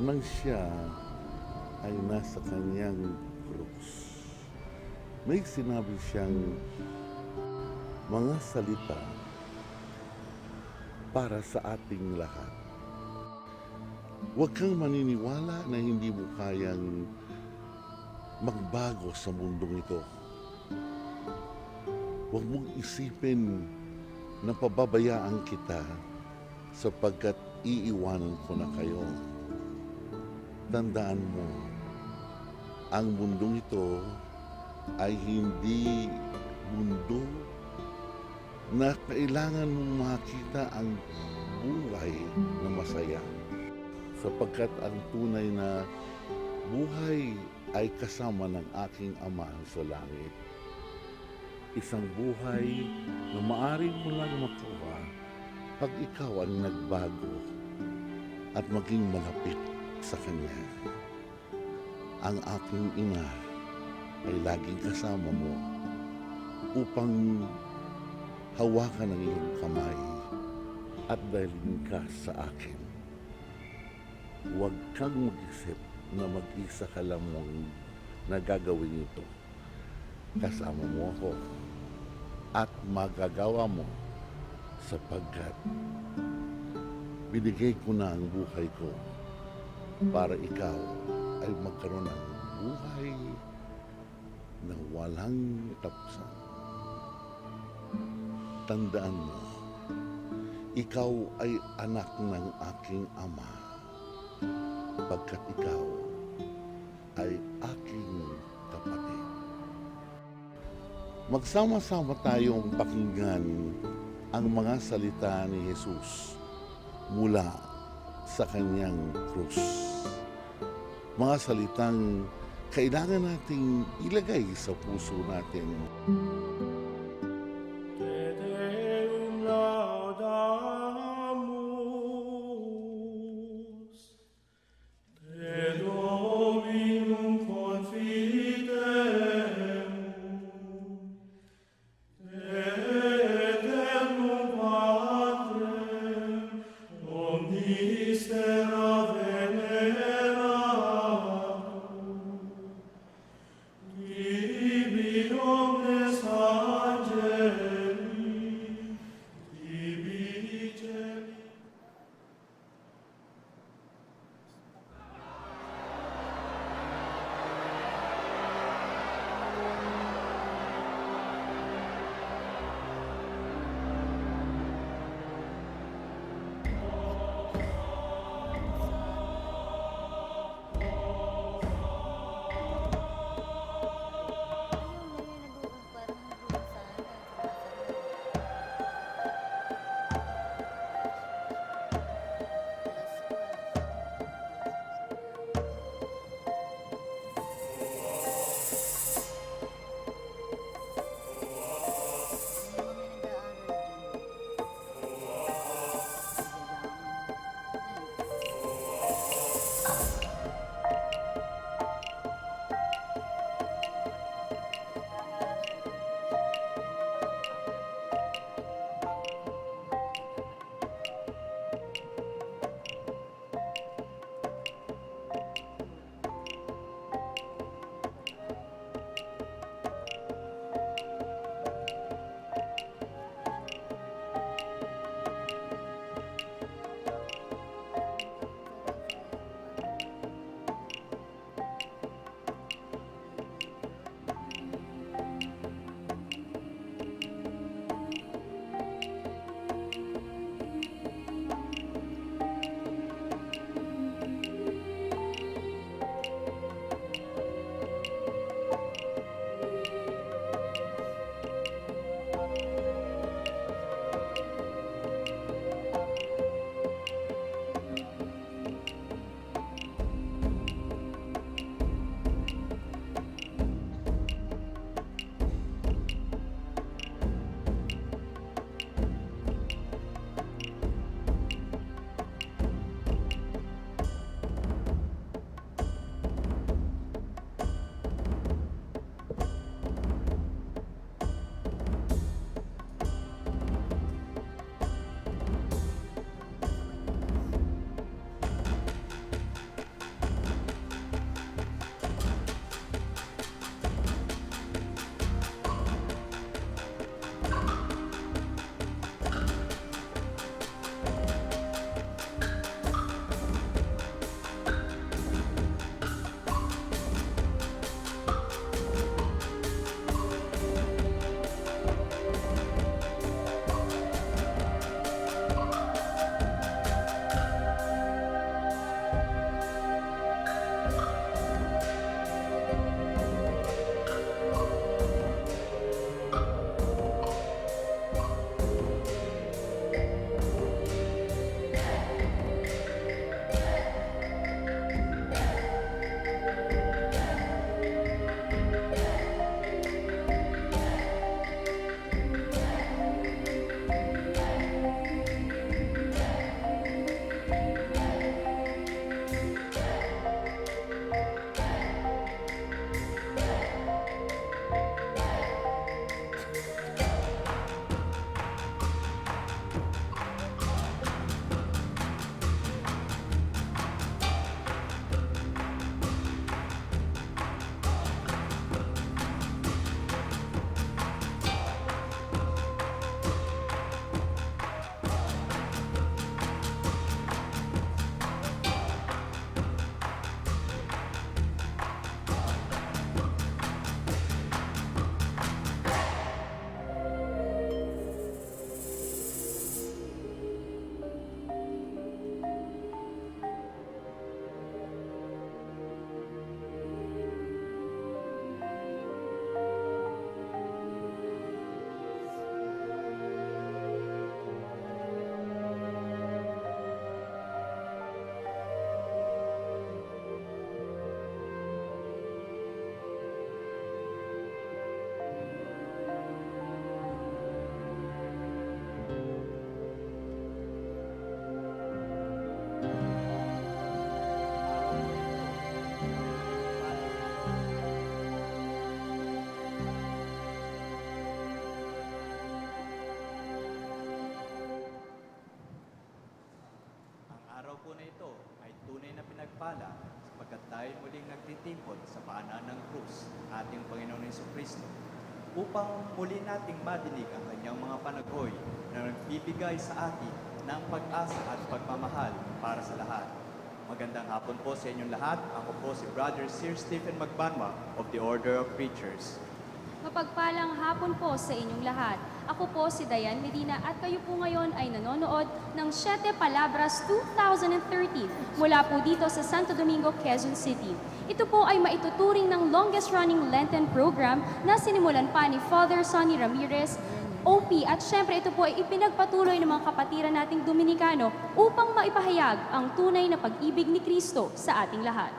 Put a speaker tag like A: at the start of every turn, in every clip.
A: nang siya ay nasa kanyang krus. May sinabi siyang mga salita para sa ating lahat. Huwag kang maniniwala na hindi mo kayang magbago sa mundong ito. Huwag mong isipin na pababayaan kita sapagkat iiwanan ko na kayo. Tandaan mo, ang mundong ito ay hindi mundo na kailangan mong makita ang buhay na masaya. Sapagkat ang tunay na buhay ay kasama ng aking Ama sa langit. Isang buhay na maaari mo lang makuha pag ikaw ang nagbago at maging malapit sa Kanya. Ang aking ina ay laging kasama mo upang hawakan ang iyong kamay at dalhin ka sa akin. Huwag kang mag-isip na mag-isa ka lamang na gagawin ito. Kasama mo ako at magagawa mo sapagkat binigay ko na ang buhay ko para ikaw ay magkaroon ng buhay na walang tapusan. Tandaan mo, ikaw ay anak ng aking Ama, pagkat ikaw ay aking kapatid. Magsama-sama tayong pakinggan ang mga salita ni Jesus mula sa kanyang krus. Mga salitang kailangan nating ilagay sa puso natin.
B: Te Deum laudamus, Te Dominum confidemus, Te Eternum Patrem, omnis terra veneratum, Tibi omnes
C: pagpapala sapagkat tayo muling nagtitimpon sa paanan ng krus, ating Panginoon Jesucristo, upang muli nating madinig ang kanyang mga panaghoy na nagbibigay sa atin ng pag-asa at pagmamahal para sa lahat. Magandang hapon po sa inyong lahat. Ako po si Brother Sir Stephen Magbanwa of the Order of Preachers.
D: Mapagpalang hapon po sa inyong lahat. Ako po si Dayan Medina at kayo po ngayon ay nanonood ng Siete Palabras 2013 mula po dito sa Santo Domingo, Quezon City. Ito po ay maituturing ng longest-running Lenten program na sinimulan pa ni Father Sonny Ramirez, OP, at syempre ito po ay ipinagpatuloy ng mga kapatiran nating Dominikano upang maipahayag ang tunay na pag-ibig ni Kristo sa ating lahat.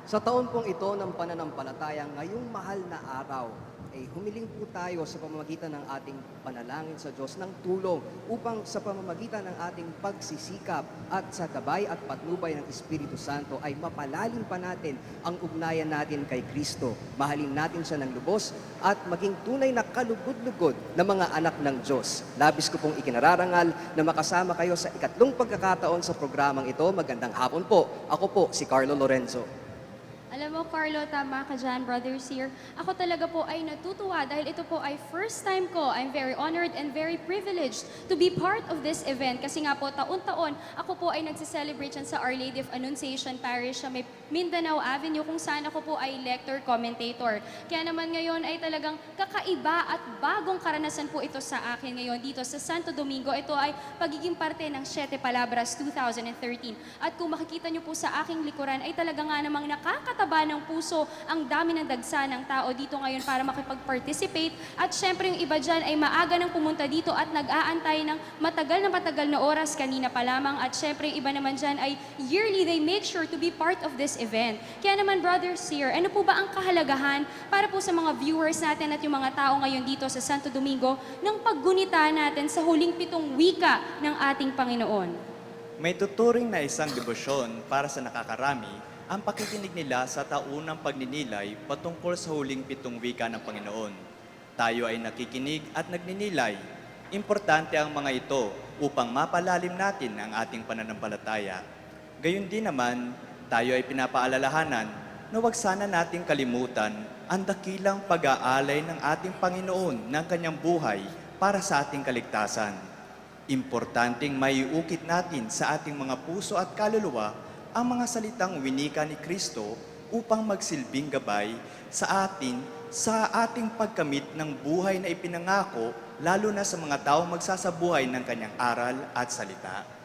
E: Sa taon pong ito ng pananampalataya, ngayong mahal na araw, ay humiling po tayo sa pamamagitan ng ating panalangin sa Diyos ng tulong upang sa pamamagitan ng ating pagsisikap at sa gabay at patnubay ng Espiritu Santo ay mapalalim pa natin ang ugnayan natin kay Kristo. Mahalin natin siya ng lubos at maging tunay na kalugod-lugod na mga anak ng Diyos. Labis ko pong ikinararangal na makasama kayo sa ikatlong pagkakataon sa programang ito. Magandang hapon po. Ako po si Carlo Lorenzo.
D: Alam mo, Carlo, tama ka dyan, Brother Seer. Ako talaga po ay natutuwa dahil ito po ay first time ko. I'm very honored and very privileged to be part of this event. Kasi nga po, taon-taon, ako po ay nagsiselebrate yan sa Our Lady of Annunciation Parish sa may Mindanao Avenue kung saan ako po ay lector commentator. Kaya naman ngayon ay talagang kakaiba at bagong karanasan po ito sa akin ngayon dito sa Santo Domingo. Ito ay pagiging parte ng Siete Palabras 2013. At kung makikita nyo po sa aking likuran ay talaga nga namang nakakataba ng puso ang dami ng dagsa ng tao dito ngayon para makipag-participate. At syempre yung iba dyan ay maaga nang pumunta dito at nag-aantay ng matagal na oras kanina pa lamang. At syempre yung iba naman dyan ay yearly they make sure to be part of this event. Kaya naman, Brother Seer, ano po ba ang kahalagahan para po sa mga viewers natin at yung mga tao ngayon dito sa Santo Domingo ng paggunita natin sa huling 7 wika ng ating Panginoon?
C: May tuturing na isang debosyon para sa nakakarami ang pakikinig nila sa taunang pagninilay patungkol sa huling 7 wika ng Panginoon. Tayo ay nakikinig at nagninilay. Importante ang mga ito upang mapalalim natin ang ating pananampalataya. Gayun din naman, tayo ay pinapaalalahanan na huwag sana nating kalimutan ang dakilang pag-aalay ng ating Panginoon ng kanyang buhay para sa ating kaligtasan. Importanteng maiukit natin sa ating mga puso at kaluluwa ang mga salitang winika ni Kristo upang magsilbing gabay sa atin sa ating pagkamit ng buhay na ipinangako, lalo na sa mga taong magsasabuhay ng kanyang aral at salita.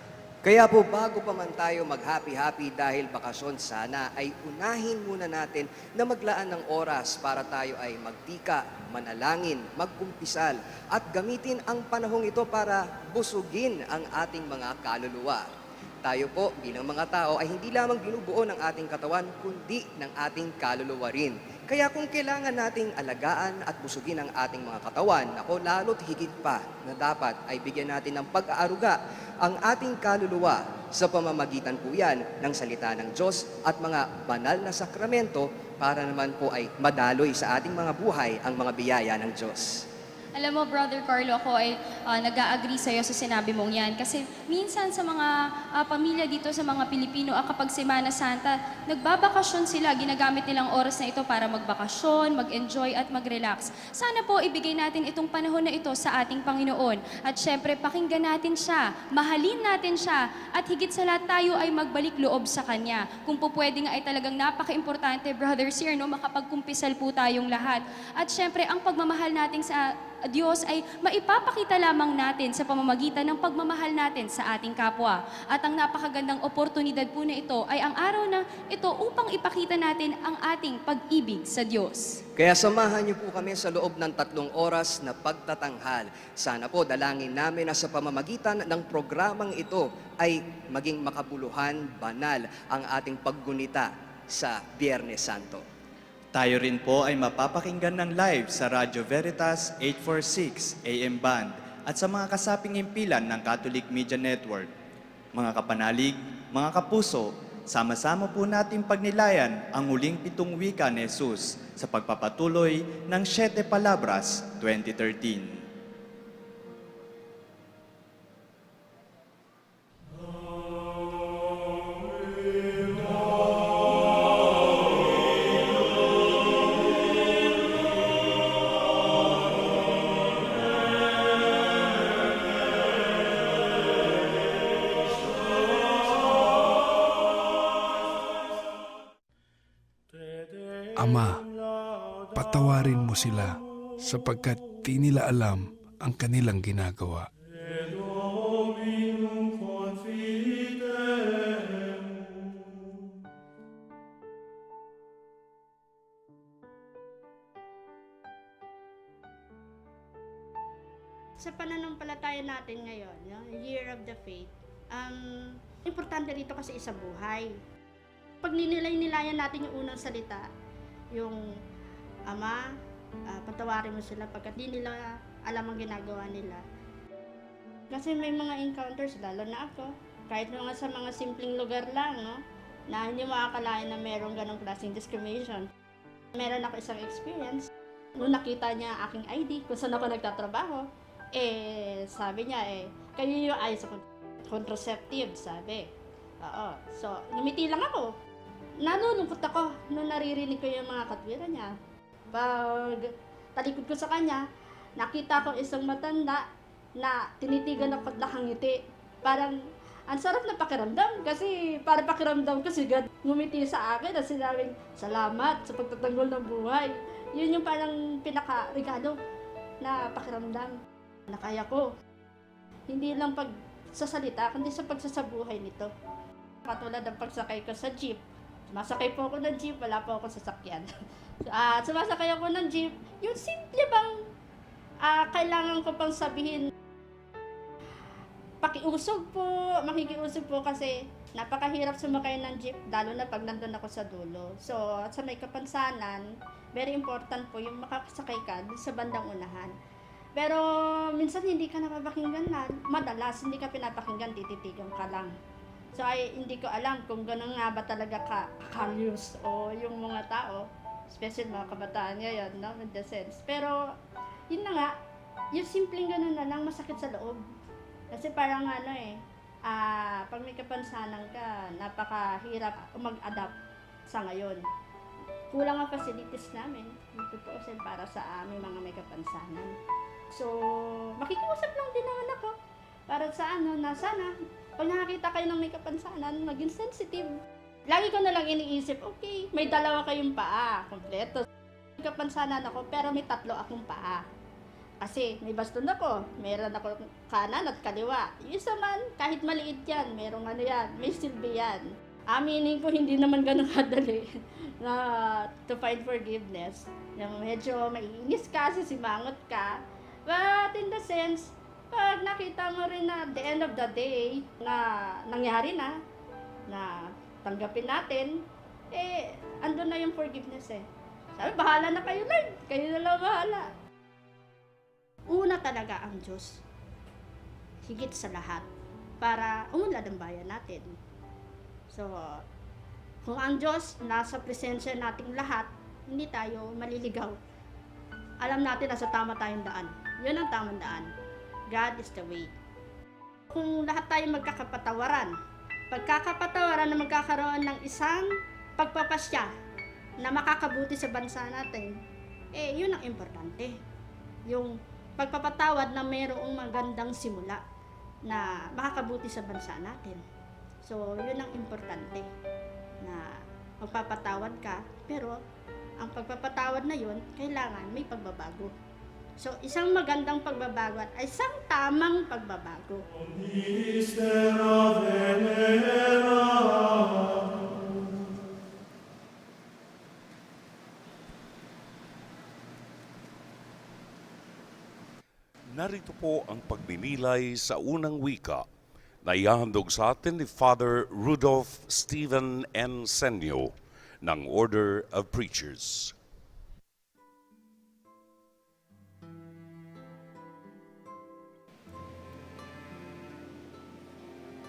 E: Kaya po bago pa man tayo mag-happy-happy dahil bakasyon sana, ay unahin muna natin na maglaan ng oras para tayo ay magtika, manalangin, magkumpisal at gamitin ang panahong ito para busugin ang ating mga kaluluwa. Tayo po bilang mga tao ay hindi lamang binubuo ng ating katawan kundi ng ating kaluluwa rin. Kaya kung kailangan nating alagaan at busugin ang ating mga katawan, ako lalo't higit pa na dapat ay bigyan natin ng pag-aaruga ang ating kaluluwa sa pamamagitan po yan ng salita ng Diyos at mga banal na sakramento para naman po ay madaloy sa ating mga buhay ang mga biyaya ng Diyos.
D: Alam mo, Brother Carlo, ako ay nag-a-agree sa'yo sa sinabi mong yan. Kasi minsan sa mga pamilya dito sa mga Pilipino, kapag Semana Santa, nagbabakasyon sila, ginagamit nilang oras na ito para magbakasyon, mag-enjoy at mag-relax. Sana po ibigay natin itong panahon na ito sa ating Panginoon. At syempre, pakinggan natin siya, mahalin natin siya, at higit sa lahat tayo ay magbalik loob sa Kanya. Kung po pwede nga ay talagang napaka-importante, Brother Sir, no, makapagkumpisal po tayong lahat. At syempre, ang pagmamahal natin sa Diyos ay maipapakita lamang natin sa pamamagitan ng pagmamahal natin sa ating kapwa. At ang napakagandang oportunidad po na ito ay ang araw na ito upang ipakita natin ang ating pag-ibig sa Diyos.
E: Kaya samahan niyo po kami sa loob ng 3 oras na pagtatanghal. Sana po dalangin namin na sa pamamagitan ng programang ito ay maging makabuluhan, banal ang ating paggunita sa Biyernes Santo.
C: Tayo rin po ay mapapakinggan ng live sa Radyo Veritas 846 AM Band at sa mga kasaping impilan ng Catholic Media Network. Mga kapanalig, mga kapuso, sama-sama po natin pagnilayan ang huling 7 wika ni Jesus sa pagpapatuloy ng Siete Palabras 2013.
B: Amen.
F: Ama, patawarin mo sila sapagkat di nila alam ang kanilang ginagawa.
B: et Dominum confidem.
G: Sa pananampalataya natin ngayon, Year of the Faith, importante rito kasi isa buhay. Pag ninilay-nilayan natin yung unang salita, yung Ama, patawarin mo sila pagkat di nila alam ang ginagawa nila. Kasi may mga encounters, lalo na ako, kahit mga sa mga simpleng lugar lang, no, na hindi makakalain na merong ganong klaseng discrimination. Meron ako isang experience, nung nakita niya aking ID, kung saan ako nagtatrabaho, sabi niya, kayo yung ayos sa contraceptive, sabi. Oo. So, ngumiti lang ako. Nalulungkot ako nung naririnig ko yung mga katwiran niya. Pag talikod ko sa kanya, nakita ko isang matanda na tinitigan ako at nakangiti. Parang, ang sarap na pakiramdam kasi para pakiramdam ko si God ngumiti sa akin at sinabing, salamat sa pagtatanggol ng buhay. Yun yung parang pinaka-regalo na pakiramdam na kaya ko. Hindi lang pagsasalita, kundi sa pagsasabuhay nito. Katulad ng pagsakay ko sa jeep. Sumasakay po ako ng jeep, wala po akong sasakyan. Sumasakay ako ng jeep, yung simple bang kailangan ko pang sabihin, pakiusog po, makikiusog po kasi napakahirap sumakay ng jeep, lalo na pag nandun ako sa dulo. So, sa may Kapansanan, very important po yung makakasakay ka dun sa bandang unahan. Pero minsan hindi ka napapakinggan na, madalas hindi ka pinapakinggan, tititigan ka lang. So hindi ko alam kung gano'n nga ba talaga ka-curious o yung mga tao, especially mga kabataan ngayon, no, in the sense. Pero yun na nga, yung simpleng gano'n na lang masakit sa loob. Kasi parang pag may kapansanan ka, napakahirap mag-adapt sa ngayon. Kulang ang facilities namin, tutuusin para sa aming mga may kapansanan. So, makikiusap lang din naman ako para sa sana, pag nakakita kayo ng may kapansanan, maging sensitive. Lagi ko na lang iniisip, okay, may dalawa kayong paa, kompleto. May kapansanan ako, pero may 3 akong paa. Kasi may baston ako, meron ako kanan at kaliwa. Yung isa man, kahit maliit yan, merong yan, may silbi yan. Aminin ko, hindi naman ganun kadali na to find forgiveness. Yung medyo maiinis ka, simangot ka. But in the sense, pag nakita mo rin na at the end of the day na nangyari na tanggapin natin, andun na yung forgiveness Sabi, bahala na kayo, Lord. Kayo na lang bahala. Una talaga ang Diyos. Higit sa lahat. Para umunlad ang bayan natin. So, kung ang Diyos nasa presensya nating lahat, hindi tayo maliligaw. Alam natin na sa tama tayong daan. Yun ang tamang daan. God is the way. Kung lahat tayo magkakapatawaran, pagkakapatawaran na magkakaroon ng isang pagpapasya na makakabuti sa bansa natin, yun ang importante. Yung pagpapatawad na mayroong magandang simula na makakabuti sa bansa natin. So, yun ang importante na magpapatawad ka, pero ang pagpapatawad na yun, kailangan may pagbabago. So, isang magandang pagbabago at isang tamang pagbabago.
B: Mistera venera.
H: Narito po ang pagninilay sa unang wika na ihahandog sa atin ni Father Rudolph Stephen N. Senyo ng Order of Preachers.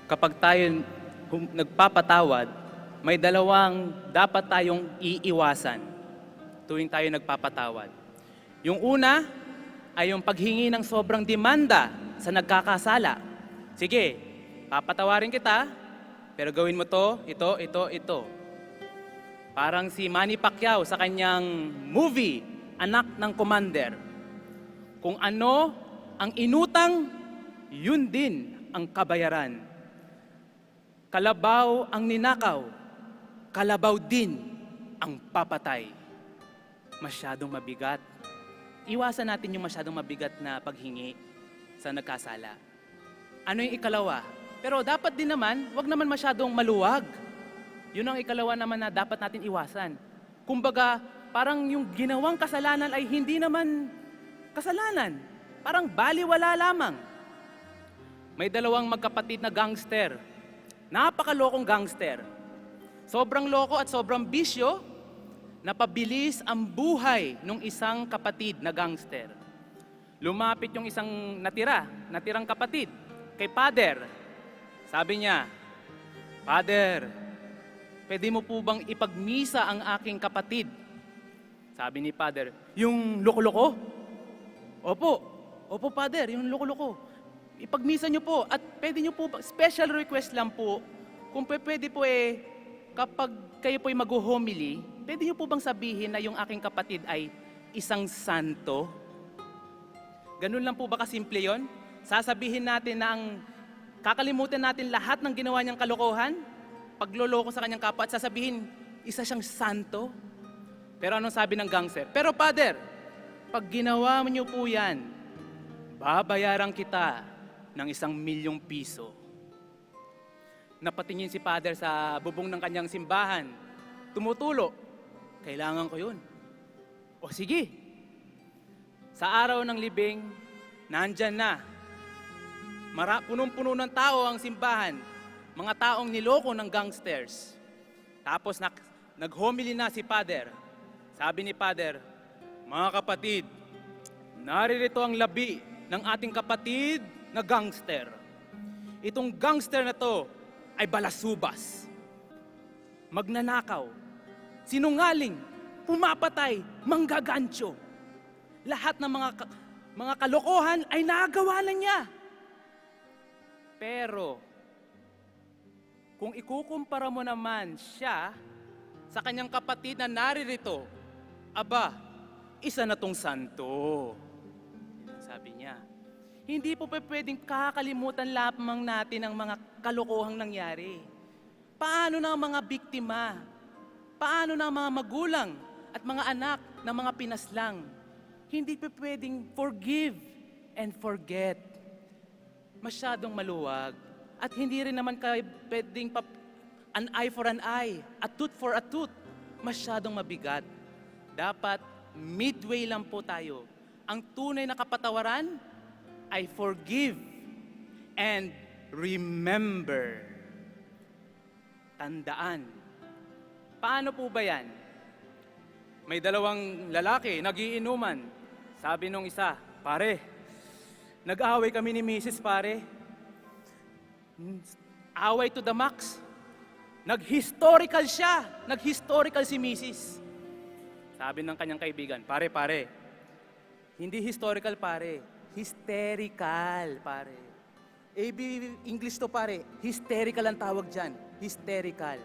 I: Kapag tayo nagpapatawad, may dalawang dapat tayong iiwasan tuwing tayo nagpapatawad. Yung una ay yung paghingi ng sobrang demanda sa nagkakasala. Sige, papatawarin kita, pero gawin mo to, ito. Parang si Manny Pacquiao sa kanyang movie, Anak ng Commander. Kung ano ang inutang, yun din ang kabayaran. Kalabaw ang ninakaw, kalabaw din ang papatay. masyadong mabigat. Iwasan natin yung masyadong mabigat na paghingi sa nagkasala. Ano yung ikalawa? Pero dapat din naman, wag naman masyadong maluwag. Yun ang ikalawa naman na dapat natin iwasan. Kumbaga, parang yung ginawang kasalanan ay hindi naman kasalanan. Parang baliwala lamang. May dalawang magkapatid na gangster. Napakalokong gangster. Sobrang loko at sobrang bisyo, napabilis ang buhay ng isang kapatid na gangster. Lumapit yung isang natirang kapatid kay Father. Sabi niya, Father, pwede mo po bang ipagmisa ang aking kapatid? Sabi ni Father, yung loko-loko? Opo, Father, yung loko-loko. Ipagmisa niyo po at pwede niyo po, special request lang po, kung pwede po kapag kayo po mag-homily, pwede niyo po bang sabihin na yung aking kapatid ay isang santo? Ganun lang po ba kasimple yon? Sasabihin natin na kakalimutan natin lahat ng ginawa niyang kalokohan, pagloloko sa kanyang kapwa at sasabihin, isa siyang santo? Pero anong sabi ng gangster? Pero Father, pag ginawa niyo po yan, babayaran kita ng 1,000,000 piso. Napatingin si Father sa bubong ng kanyang simbahan. Tumutulo. Kailangan ko yun. O sige. Sa araw ng libing, nandyan na. Punong-puno ng tao ang simbahan. Mga taong niloko ng gangsters. Tapos nag-homily na si Father. Sabi ni Father, mga kapatid, naririto ang labi ng ating kapatid na gangster. Itong gangster na to ay balasubas, magnanakaw, sinungaling, pumapatay, manggagancho. Lahat ng mga kalokohan ay nagawa na niya. Pero, kung ikukumpara mo naman siya sa kanyang kapatid na naririto, aba, isa na tong santo. Sabi niya. Hindi po pwedeng kakalimutan lamang natin ang mga kalokohang nangyari. Paano na ang mga biktima? Paano na ang mga magulang at mga anak ng mga pinaslang? Hindi po pwedeng forgive and forget. Masyadong maluwag. At hindi rin naman pwedeng an eye for an eye, a tooth for a tooth. Masyadong mabigat. Dapat midway lang po tayo. Ang tunay na kapatawaran ay forgive and remember. Tandaan. Paano po ba yan? May dalawang lalaki, nagiinuman. Sabi nung isa, pare, nag-away kami ni Mrs. pare. Away to the max. Nag-historical siya. Nag-historical si Mrs. Sabi ng kanyang kaibigan, pare, hindi historical pare. Hysterical, pare. AB English to, pare. Hysterical ang tawag dyan. Hysterical.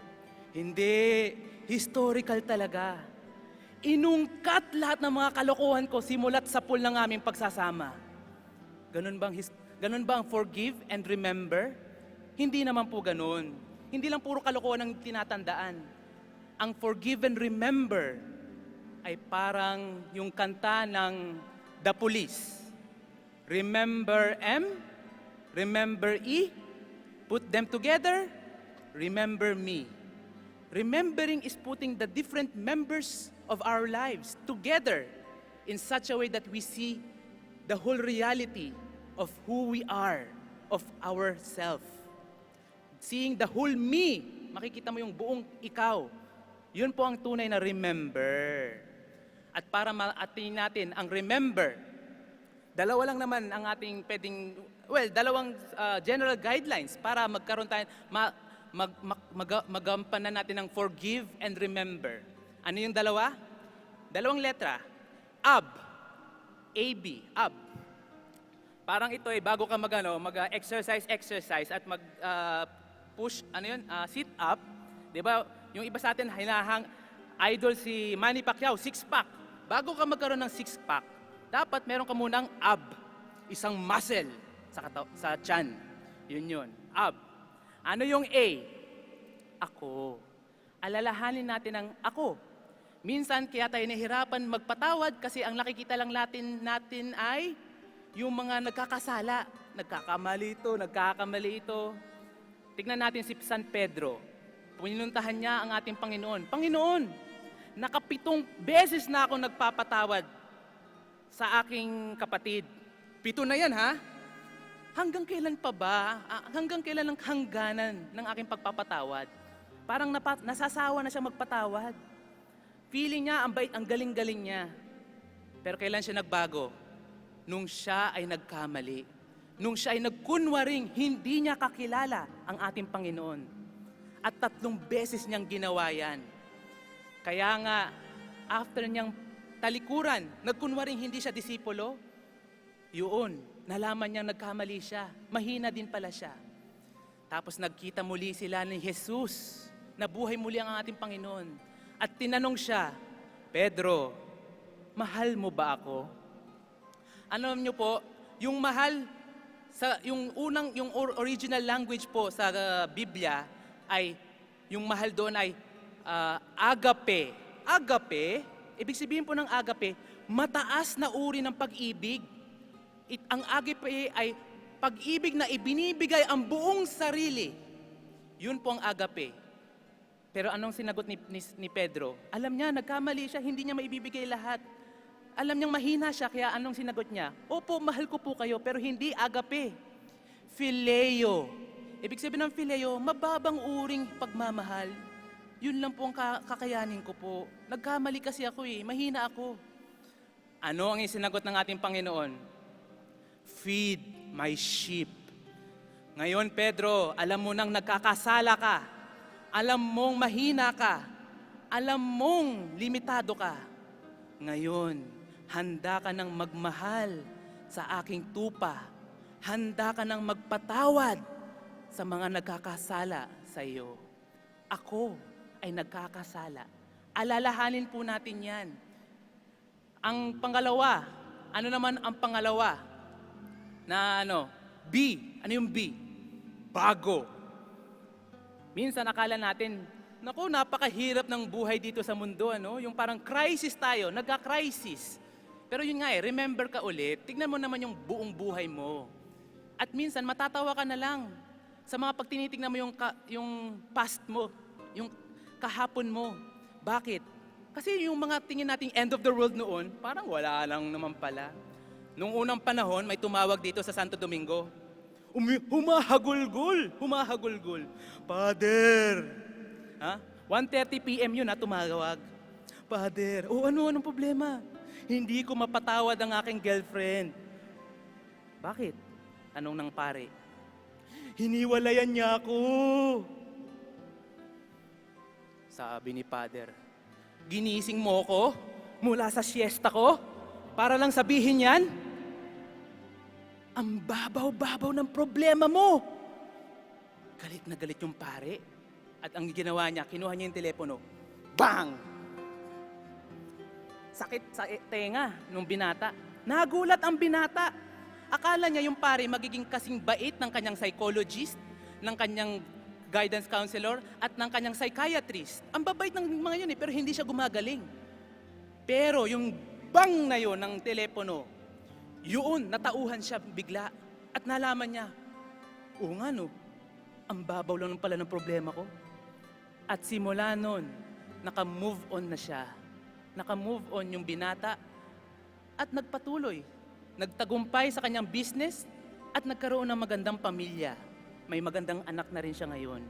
I: Hindi. Historical talaga. Inungkat lahat ng mga kalokohan ko simulat sa pool ng aming pagsasama. Ganun bang forgive and remember? Hindi naman po ganun. Hindi lang puro kalokohan ang tinatandaan. Ang forgive and remember ay parang yung kanta ng The Police. Remember M, remember E, put them together, remember me. Remembering is putting the different members of our lives together in such a way that we see the whole reality of who we are, of ourself. Seeing the whole me, makikita mo yung buong ikaw. Yun po ang tunay na remember. At para ma-attain natin ang remember, dalawa lang naman ang ating pwedeng, dalawang general guidelines para magkaroon tayo, magampanan natin ng forgive and remember. Ano yung dalawa? Dalawang letra. AB. AB. AB. Parang ito bago ka mag-exercise at push, sit up. Diba? Yung iba sa atin, idol si Manny Pacquiao, six-pack. Bago ka magkaroon ng six-pack, dapat meron ka munang ab, isang muscle sa tiyan. Yun. Ab. Ano yung A? Ako. Alalahanin natin ang ako. Minsan kaya tayo nahihirapan magpatawad kasi ang nakikita lang natin ay yung mga nagkakasala. Nagkakamali ito. Tignan natin si San Pedro. Pinuntahan niya ang ating Panginoon. Panginoon, nakapitong beses na ako nagpapatawad sa aking kapatid. 7 na yan, ha? Hanggang kailan pa ba? Hanggang kailan ang hangganan ng aking pagpapatawad? Parang nasasawa na siya magpatawad. Feeling niya, ang bait, ang galing-galing niya. Pero kailan siya nagbago? Nung siya ay nagkamali. Nung siya ay nagkunwaring hindi niya kakilala ang ating Panginoon. At 3 beses niyang ginawa yan. Kaya nga, after niyang talikuran, nagkunwaring hindi siya disipulo, yun, nalaman niyang nagkamali siya. Mahina din pala siya. Tapos nagkita muli sila ni Jesus. Nabuhay muli ang ating Panginoon. At tinanong siya, Pedro, mahal mo ba ako? Alam niyo po, yung mahal, yung original language po sa Biblia ay, yung mahal doon ay agape. Agape, ibig sabihin po ng agape, mataas na uri ng pag-ibig. Ang agape ay pag-ibig na ibinibigay ang buong sarili. Yun po ang agape. Pero anong sinagot ni Pedro? Alam niya, nagkamali siya, hindi niya maibibigay lahat. Alam niyang mahina siya, kaya anong sinagot niya? Opo, mahal ko po kayo, pero hindi agape. Phileo. Ibig sabihin ng phileo, mababang uring pagmamahal. Yun lang po ang kakayanin ko po. Nagkamali kasi ako mahina ako. Ano ang isinagot ng ating Panginoon? Feed my sheep. Ngayon, Pedro, alam mo nang nagkakasala ka. Alam mong mahina ka. Alam mong limitado ka. Ngayon, handa ka ng magmahal sa aking tupa. Handa ka ng magpatawad sa mga nagkakasala sa iyo. Ako ay nagkakasala. Alalahanin po natin yan. Ang pangalawa, ano naman ang pangalawa? Na B. Ano yung B? Bago. Minsan akala natin, naku, napakahirap ng buhay dito sa mundo, Yung parang crisis tayo, nagka-crisis. Pero yun nga remember ka ulit, tignan mo naman yung buong buhay mo. At minsan matatawa ka na lang sa mga pagtinitignan mo yung past mo, yung kahapon mo. Bakit? Kasi yung mga tingin nating end of the world noon, parang wala lang naman pala. Nung unang panahon, may tumawag dito sa Santo Domingo. Humahagulgul. Father. 1:30 p.m. yun tumawag. Father, anong problema? Hindi ko mapatawad ang aking girlfriend. Bakit? Anong nang pare? Hiniwalayan niya ako. Sabi ni Father, ginising mo ko mula sa siesta ko para lang sabihin yan? Ang babaw-babaw ng problema mo. Galit na galit yung pare. At ang ginawa niya, kinuha niya yung telepono. Bang! Sakit sa tenga nung binata. Nagulat ang binata. Akala niya yung pare magiging kasing bait ng kanyang psychologist, ng kanyang guidance counselor, at ng kanyang psychiatrist. Ang babait ng mga yun pero hindi siya gumagaling. Pero yung bang na yun ng telepono, yun, natauhan siya bigla at nalaman niya, oo nga ang babaw lang pala ng problema ko. At simula nun, naka-move on na siya. Naka-move on yung binata at nagpatuloy. Nagtagumpay sa kanyang business at nagkaroon ng magandang pamilya. May magandang anak na rin siya ngayon.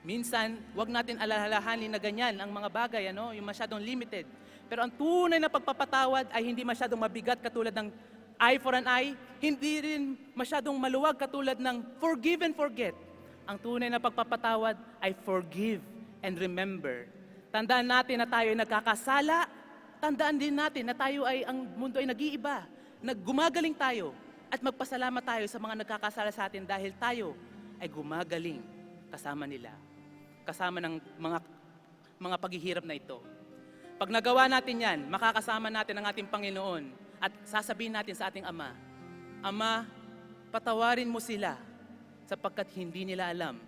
I: Minsan, wag natin alalahanin na ganyan ang mga bagay, yung masyadong limited. Pero ang tunay na pagpapatawad ay hindi masyadong mabigat katulad ng eye for an eye, hindi rin masyadong maluwag katulad ng forgive and forget. Ang tunay na pagpapatawad ay forgive and remember. Tandaan natin na tayo ay nagkakasala, tandaan din natin na tayo ay, ang mundo ay nag-iiba, naggumagaling tayo, at magpasalamat tayo sa mga nagkakasala sa atin dahil tayo ay gumagaling kasama nila, kasama ng mga paghihirap na ito. Pag nagawa natin yan, makakasama natin ang ating Panginoon at sasabihin natin sa ating Ama, Ama, patawarin mo sila sapagkat hindi nila alam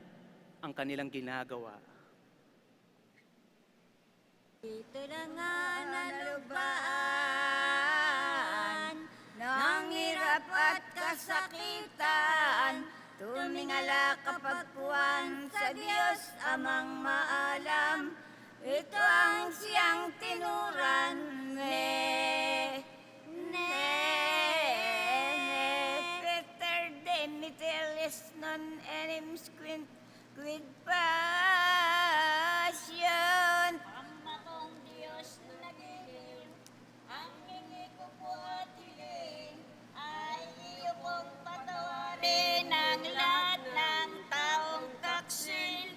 I: ang kanilang ginagawa.
J: Ito na nga nalugpaan ng hirap at kasakitan. Tumingala kapagpuan sa Diyos amang maalam. Ito ang siyang tinuran Peter Demitelis non enim quid passion. Ama kong Diyos na nagiging, ang hingi ko po at hiling ay iyo kong patawarin ang lahat ng taong taksil.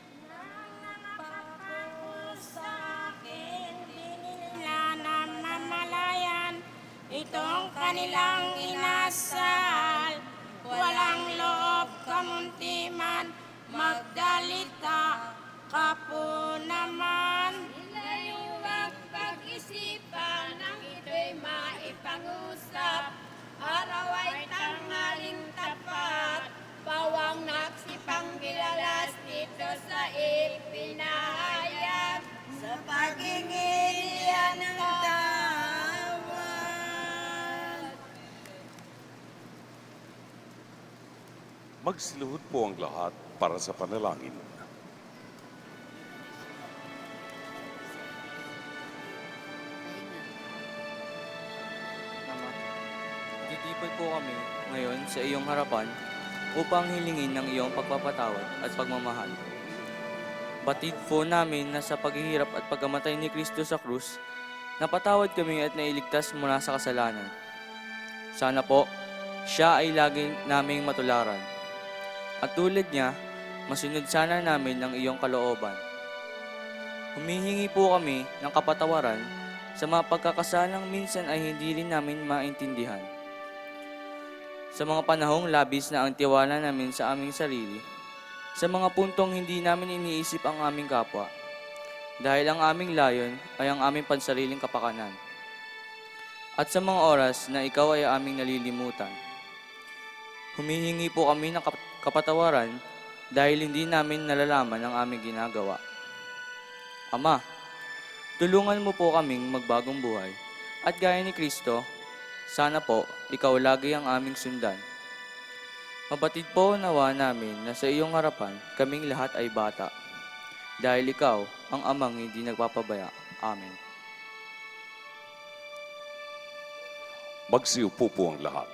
J: Sa akin, binila na mamalayan itong kanilang inasal. Walang loob kamuntiman, magdalita ka po naman. Ilayuwag pag-isipan, ang ito'y maipangusap. Araw ay tanghaling tapat, pawang nagsipang gilalas dito sa ipinahayag. Sa pagingilian ng tawag.
H: Magsiluhod po ang lahat para sa panalangin.
K: Ama, titipon po kami ngayon sa iyong harapan upang hilingin ng iyong pagpapatawad at pagmamahal. Batid po namin na sa paghihirap at pagkamatay ni Kristo sa krus, napatawad kami at nailigtas mula sa kasalanan. Sana po, siya ay lagi naming matularan. At tulad niya, masunod sana namin ang iyong kalooban. Humihingi po kami ng kapatawaran sa mga pagkakasalang minsan ay hindi rin namin maintindihan. Sa mga panahong labis na ang tiwala namin sa aming sarili, sa mga puntong hindi namin iniisip ang aming kapwa, dahil ang aming layon ay ang aming pansariling kapakanan. At sa mga oras na ikaw ay aming nalilimutan, humihingi po kami ng kapatawaran dahil hindi namin nalalaman ang aming ginagawa. Ama, tulungan mo po kaming magbagong buhay at gaya ni Kristo, sana po ikaw lagi ang aming sundan. Mabatid po nawa namin na sa iyong harapan kaming lahat ay bata dahil ikaw ang amang hindi nagpapabaya. Amen.
H: Magsiupo po ang lahat.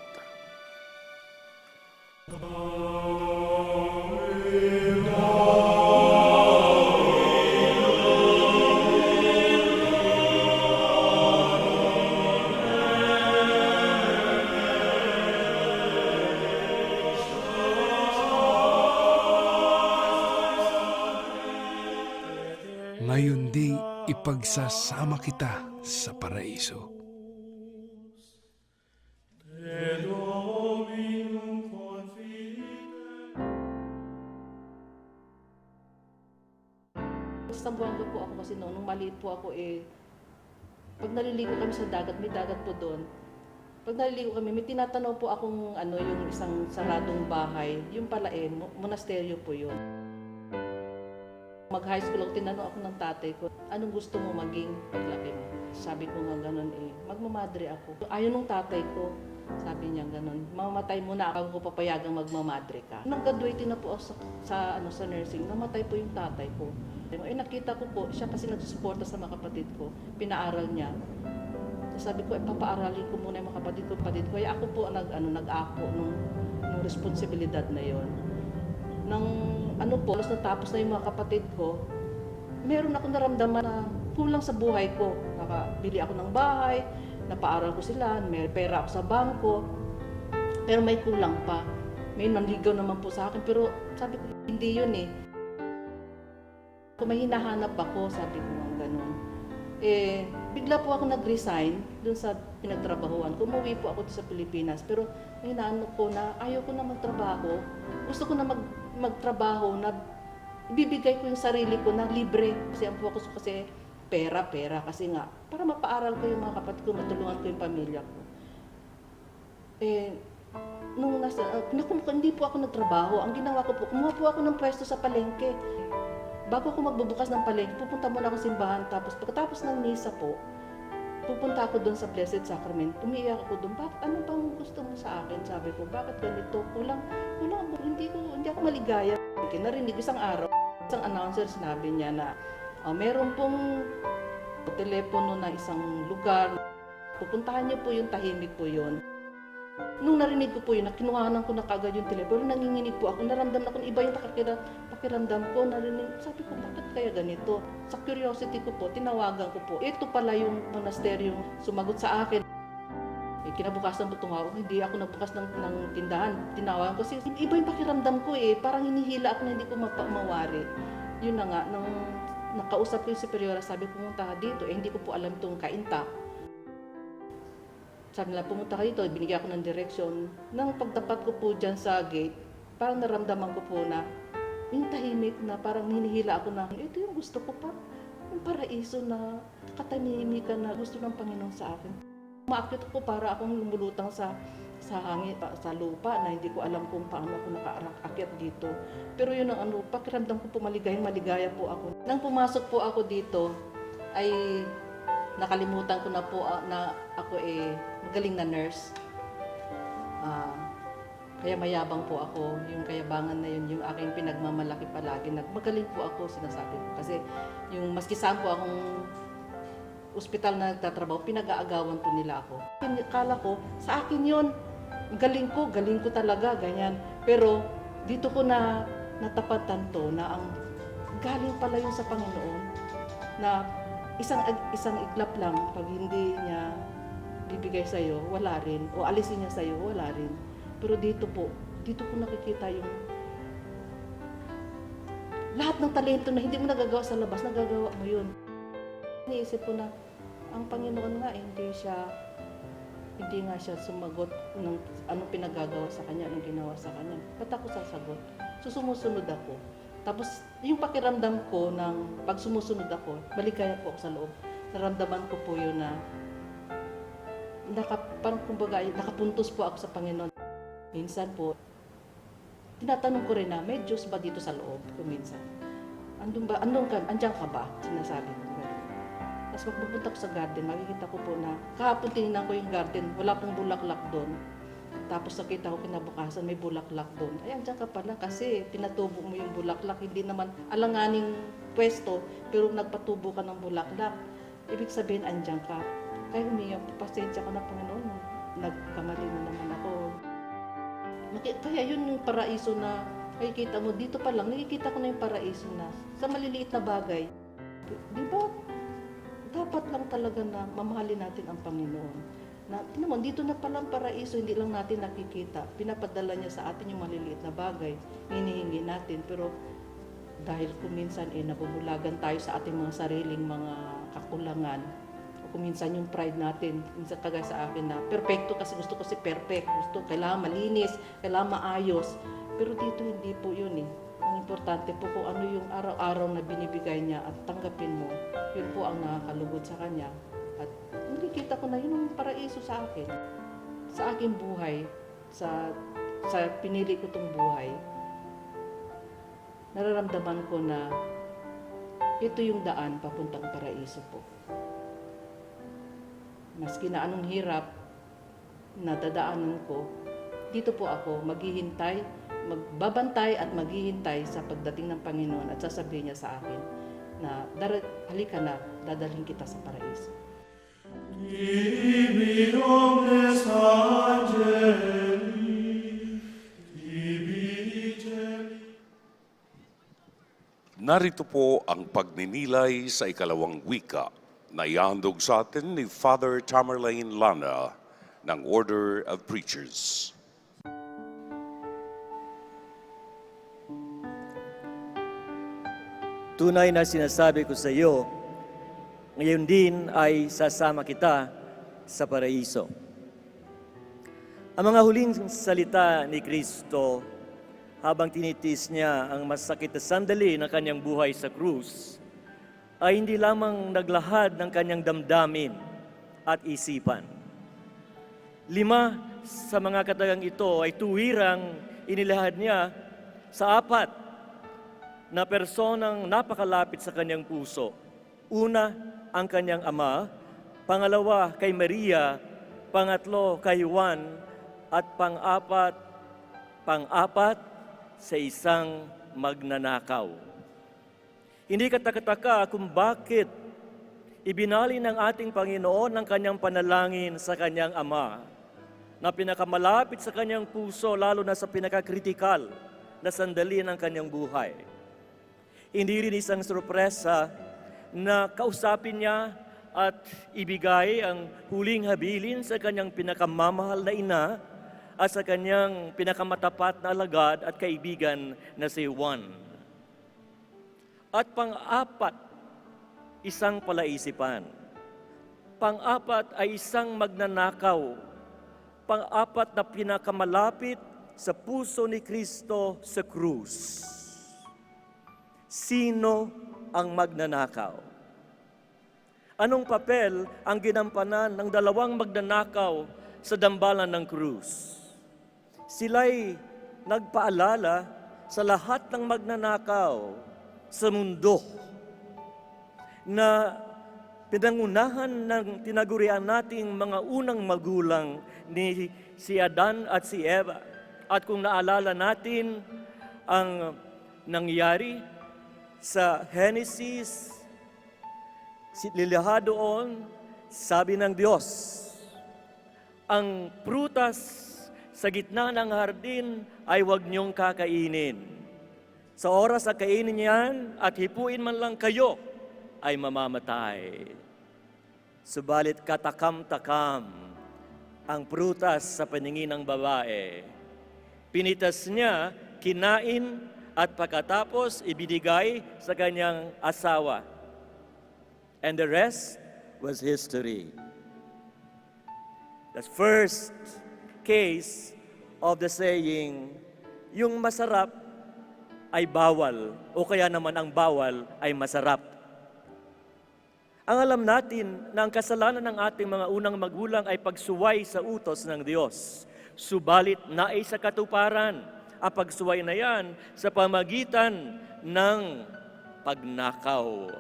F: Ngayon di ipagsasama kita sa paraiso.
B: Te Dominum confide.
L: Sambuanga po ako kasi noon, nung maliit po ako pag naliligo kami sa dagat, may dagat po doon. Pag naliligo kami, may tinatanaw po akong yung isang saradong bahay. Yung pala monasteryo po yun. Mag-high school ako, tinanong ako ng tatay ko, anong gusto mo maging paglaki mo? Sabi ko nga ganun, magmamadre ako. Ayaw nung tatay ko, sabi niya ganun, mamamatay muna ako kung papayagang magmamadre ka. Nung graduate na po ako sa nursing, namatay po yung tatay ko. Nakita ko po, siya kasi nagsusuporta sa mga kapatid ko, pinaaral niya. Sabi ko, papaaralin ko muna yung mga kapatid ko. Kaya ako po nag-ako nung responsibilidad na yon. Nang halos natapos na yung mga kapatid ko, meron ako naramdaman na kulang sa buhay ko. Nakabili ako ng bahay, napaaral ko sila, may pera ako sa bangko, pero may kulang pa. May nanligaw naman po sa akin, pero sabi ko, hindi yun Kung may hinahanap ako, sabi ko nga ganun. Bigla po ako nag-resign dun sa pinagtrabahuan. Umuwi po ako sa Pilipinas, pero hinahanap ko na ayaw ko na magtrabaho. Gusto ko na magtrabaho na ibibigay ko yung sarili ko na libre. Kasi ang focus ko kasi pera. Kasi nga, para mapaaral ko yung mga kapatid ko, matulungan ko yung pamilya ko. Hindi po ako nagtrabaho. Ang ginawa ko po, kumuha po ako ng pwesto sa palengke. bago ako magbubukas ng palengke, pupunta muna ako sa simbahan. Tapos pagkatapos ng misa po, pupunta ako doon sa Blessed Sacrament. Umiiyak ako doon. Bakit? Ano bang gusto mo sa akin? Sabi ko, bakit ganito? Hindi ako maligaya. Narinig isang araw, isang announcer sinabi niya na meron pong telepono na isang lugar. Pupuntahan niyo po yung tahimik po yun. Nung narinig ko po yun, kinuhanan ko na kagad yung telepono, nanginginig po ako, naramdaman ako, iba yung pakiramdam ko, narinig, sabi ko, bakit kaya ganito? Sa curiosity ko po, tinawagan ko po, ito pala yung monasteryong sumagot sa akin. Kinabukasan po tumawag, hindi ako nagbukas ng tindahan, tinawagan ko, kasi iba yung pakiramdam ko parang hinihila ako na hindi ko mawari. Yun na nga, nung nakausap ko yung superiora, sabi pumunta ka dito, hindi ko po alam itong kainta. Sabi nila, pumunta ka dito, binigyan ako ng direksyon. Nang pagtapat ko po dyan sa gate, parang naramdaman ko po na yung tahimik na parang hinihila ako na, ito yung gusto ko pa, yung paraiso na katahimikan na gusto ng Panginoon sa akin. Umaakit ko para akong lumulutang sa hangin, sa lupa na hindi ko alam kung paano ako nakaakyat dito. Pero yun ang pakiramdam ko po maligaya po ako. Nang pumasok po ako dito, ay nakalimutan ko na po na ako magaling na nurse. Kaya mayabang po ako, yung kayabangan na yun, yung aking pinagmamalaki palagi. Magaling po ako, sinasabi ko. Kasi yung maski saan po akong ospital na nagtatrabaho, pinag-aagawan po nila ako. Kala ko, sa akin yun, galing ko talaga, ganyan. Pero dito ko na natapatan to na ang galing pala yun sa Panginoon, na isang iglap lang, pag hindi niya bibigay sa'yo, wala rin. O alisin niya sa'yo, wala rin. Pero dito ko nakikita yung lahat ng talento na hindi mo nagagawa sa labas, nagagawa mo yun. Iniisip ko na, ang Panginoon nga, hindi nga siya sumagot ng anong pinagagawa sa kanya, anong ginawa sa kanya. Ba't ako sasagot? Sumusunod ako. Tapos, yung pakiramdam ko ng pag sumusunod ako, maligaya po ako sa loob. Naramdaman ko po yun na parang kumbaga, nakapuntos po ako sa Panginoon. Minsan po, tinatanong ko rin na, may Diyos ba dito sa loob? Kuminsan. Andiyan ka ba? Sinasabi ko. Tapos pag pupunta ko sa garden, makikita ko po na kahapon tinignan ko yung garden, wala pong bulaklak doon. Tapos nakita ko kinabukasan, may bulaklak doon. Ay, andyan ka pala kasi pinatubo mo yung bulaklak. Hindi naman alanganing pwesto, pero nagpatubo ka ng bulaklak. Ibig sabihin, andyan ka. Kaya umiyak, pasensya ka na Panginoon. Nagkamali na naman ako. Kaya yun yung paraiso na nakikita mo. Dito pa lang, nakikita ko na yung paraiso na sa maliliit na bagay. Di ba? Dapat lang talaga na mamahalin natin ang Panginoon. Naman, dito na palang paraiso, hindi lang natin nakikita. Pinapadala niya sa atin yung maliliit na bagay. Hinihingi natin. Pero dahil kuminsan nabubulagan tayo sa ating mga sariling mga kakulangan. O kuminsan yung pride natin. Minsan kagaya sa akin na perfecto kasi gusto ko si perfect. Kailangan malinis, kailangan maayos. Pero dito hindi po yun Ang importante po kung ano yung araw-araw na binibigay niya at tanggapin mo. Yun po ang nakakalugod sa kanya. At nakikita ko na yun ang paraiso sa akin. Sa aking buhay, sa pinili ko tong buhay, nararamdaman ko na ito yung daan papuntang paraiso po. Maski na anong hirap na dadaanan ko, dito po ako magbabantay at maghihintay sa pagdating ng Panginoon at sasabihin niya sa akin na halika na, dadalhin kita sa paraiso.
B: Divi omnes angeli, divi celi.
H: Narito po ang pagninilay sa ikalawang wika na ihandog sa atin ni Father Tamerlane Lana ng Order of Preachers.
M: Tunay na sinasabi ko sa iyo, ngayon din ay sasama kita sa paraiso. Ang mga huling salita ni Kristo habang tinitiis niya ang masakit na sandali ng kanyang buhay sa krus ay hindi lamang naglahad ng kanyang damdamin at isipan. 5 sa mga katagang ito ay tuwirang inilahad niya sa 4 na personang napakalapit sa kanyang puso. Una, ang kanyang ama, pangalawa kay Maria, pangatlo kay Juan, at pang-apat sa isang magnanakaw. Hindi katakataka kung bakit ibinali ng ating Panginoon ang kanyang panalangin sa kanyang ama na pinakamalapit sa kanyang puso, lalo na sa pinakakritikal na sandali ng kanyang buhay. Hindi rin isang sorpresa na kausapin niya at ibigay ang huling habilin sa kanyang pinakamamahal na ina at sa kanyang pinakamatapat na alagad at kaibigan na si Juan. At pang-apat, isang palaisipan. Pang-apat ay isang magnanakaw. Pang-apat na pinakamalapit sa puso ni Kristo sa krus. Sino ang magnanakaw? Anong papel ang ginampanan ng dalawang magnanakaw sa dambalan ng krus? Sila'y nagpaalala sa lahat ng magnanakaw sa mundo na pinangunahan ng tinagurian nating mga unang magulang ni si Adan at si Eva. At kung naalala natin ang nangyari sa Genesis, nilihad doon, sabi ng Diyos, ang prutas sa gitna ng hardin ay huwag niyong kakainin. Sa oras na kainin niyan at hipuin man lang kayo, ay mamamatay. Subalit katakam-takam ang prutas sa paningin ng babae. Pinitas niya, kinain, at pagkatapos ibinigay sa kanyang asawa. And the rest was history. The first case of the saying, yung masarap ay bawal, o kaya naman ang bawal ay masarap. Ang alam natin na ang kasalanan ng ating mga unang magulang ay pagsuway sa utos ng Diyos. Subalit nais sa katuparan ang pagsuway na yan sa pamagitan ng pagnakaw.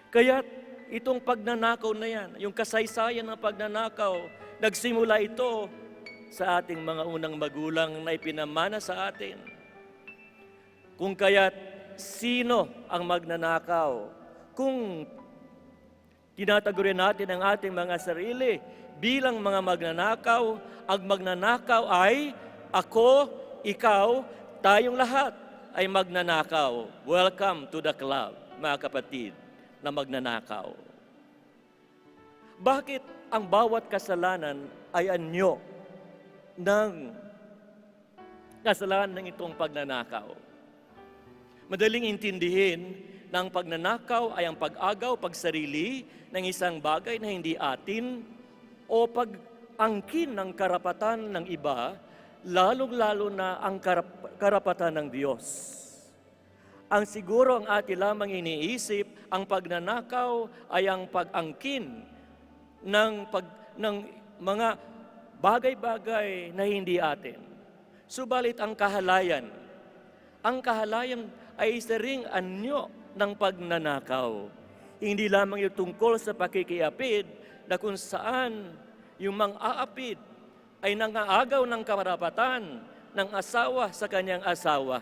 M: Kaya itong pagnanakaw na yan, yung kasaysayan ng pagnanakaw, nagsimula ito sa ating mga unang magulang na ipinamana sa atin. Kung kaya't sino ang magnanakaw? Kung tinatagurin natin ang ating mga sarili bilang mga magnanakaw, ang magnanakaw ay ako, ikaw, tayong lahat ay magnanakaw. Welcome to the club, mga kapatid, na magnanakaw. Bakit ang bawat kasalanan ay anyo ng kasalanan ng itong pagnanakaw? Madaling intindihin na ang pagnanakaw ay ang pag-agaw, pagsarili ng isang bagay na hindi atin o pag-angkin ng karapatan ng iba, lalong-lalo na ang karapatan ng Diyos. Ang siguro ang atin lamang iniisip, ang pagnanakaw ay ang pag-angkin ng mga bagay-bagay na hindi atin. Subalit ang kahalayan ay isa ring anyo ng pagnanakaw. Hindi lamang yung tungkol sa pakikiapid na kung saan yung mang-aapid ay nangaagaw ng karapatan ng asawa sa kanyang asawa.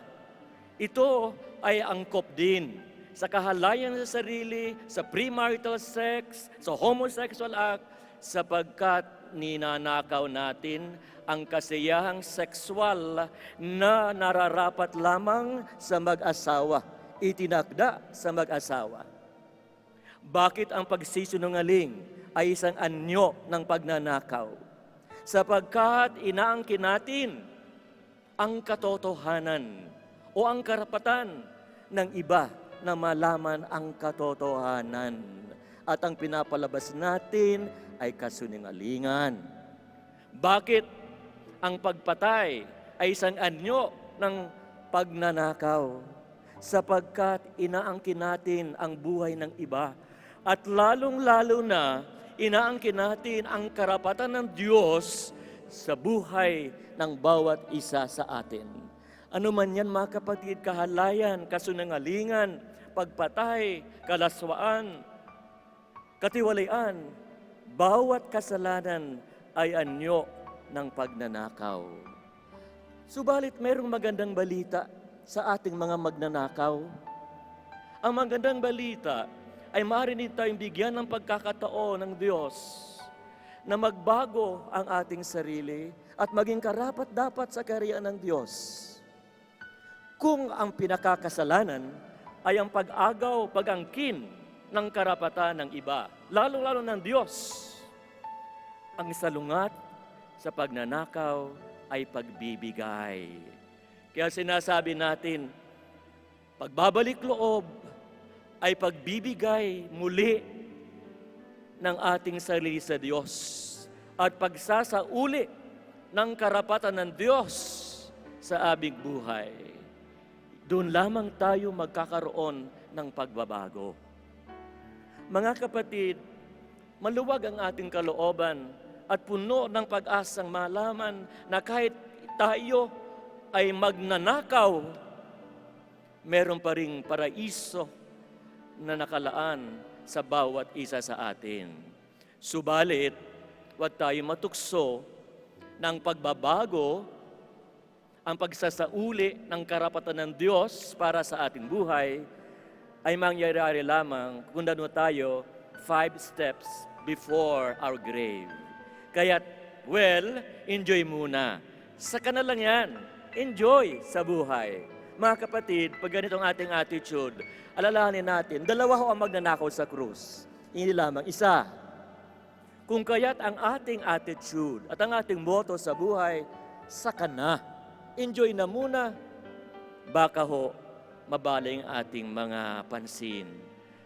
M: Ito ay angkop din sa kahalayan sa sarili, sa premarital sex, sa homosexual act, sapagkat ninanakaw natin ang kasiyahang sexual na nararapat lamang sa mag-asawa, itinakda sa mag-asawa. Bakit ang pagsisinungaling ay isang anyo ng pagnanakaw? Sapagkat inaangkin natin ang katotohanan o ang karapatan ng iba na malaman ang katotohanan. At ang pinapalabas natin ay kasinungalingan. Bakit ang pagpatay ay isang anyo ng pagnanakaw? Sapagkat inaangkin natin ang buhay ng iba at lalong-lalo na inaangkin natin ang karapatan ng Diyos sa buhay ng bawat isa sa atin. Ano man yan mga kapatid, kahalayan, kasunungalingan, pagpatay, kalaswaan, katiwalian, bawat kasalanan ay anyo ng pagnanakaw. Subalit mayroong magandang balita sa ating mga magnanakaw. Ang magandang balita ay maaari din tayong bigyan ng pagkakataon ng Diyos na magbago ang ating sarili at maging karapat-dapat sa kaharian ng Diyos. Kung ang pinakakasalanan ay ang pag-agaw, pag-angkin ng karapatan ng iba, lalo-lalo ng Diyos, ang salungat sa pagnanakaw ay pagbibigay. Kaya sinasabi natin, pagbabalik loob ay pagbibigay muli ng ating sarili sa Diyos at pagsasauli ng karapatan ng Diyos sa aming buhay. Doon lamang tayo magkakaroon ng pagbabago. Mga kapatid, maluwag ang ating kalooban at puno ng pag-asang malaman na kahit tayo ay magnanakaw, meron pa ring paraiso na nakalaan sa bawat isa sa atin. Subalit, huwag tayo matukso ng pagbabago, ang pagsasauli ng karapatan ng Diyos para sa ating buhay ay mangyayari lamang kung ano tayo 5 steps before our grave. Kaya, well, enjoy muna. Saka na lang yan. Enjoy sa buhay. Mga kapatid, pag ganitong ating attitude, alalahanin natin, dalawa ho ang magnanakaw sa krus. Hindi lamang isa. Kung kaya't ang ating attitude at ang ating motto sa buhay, saka na. Enjoy na muna. Baka ho, mabaling ating mga pansin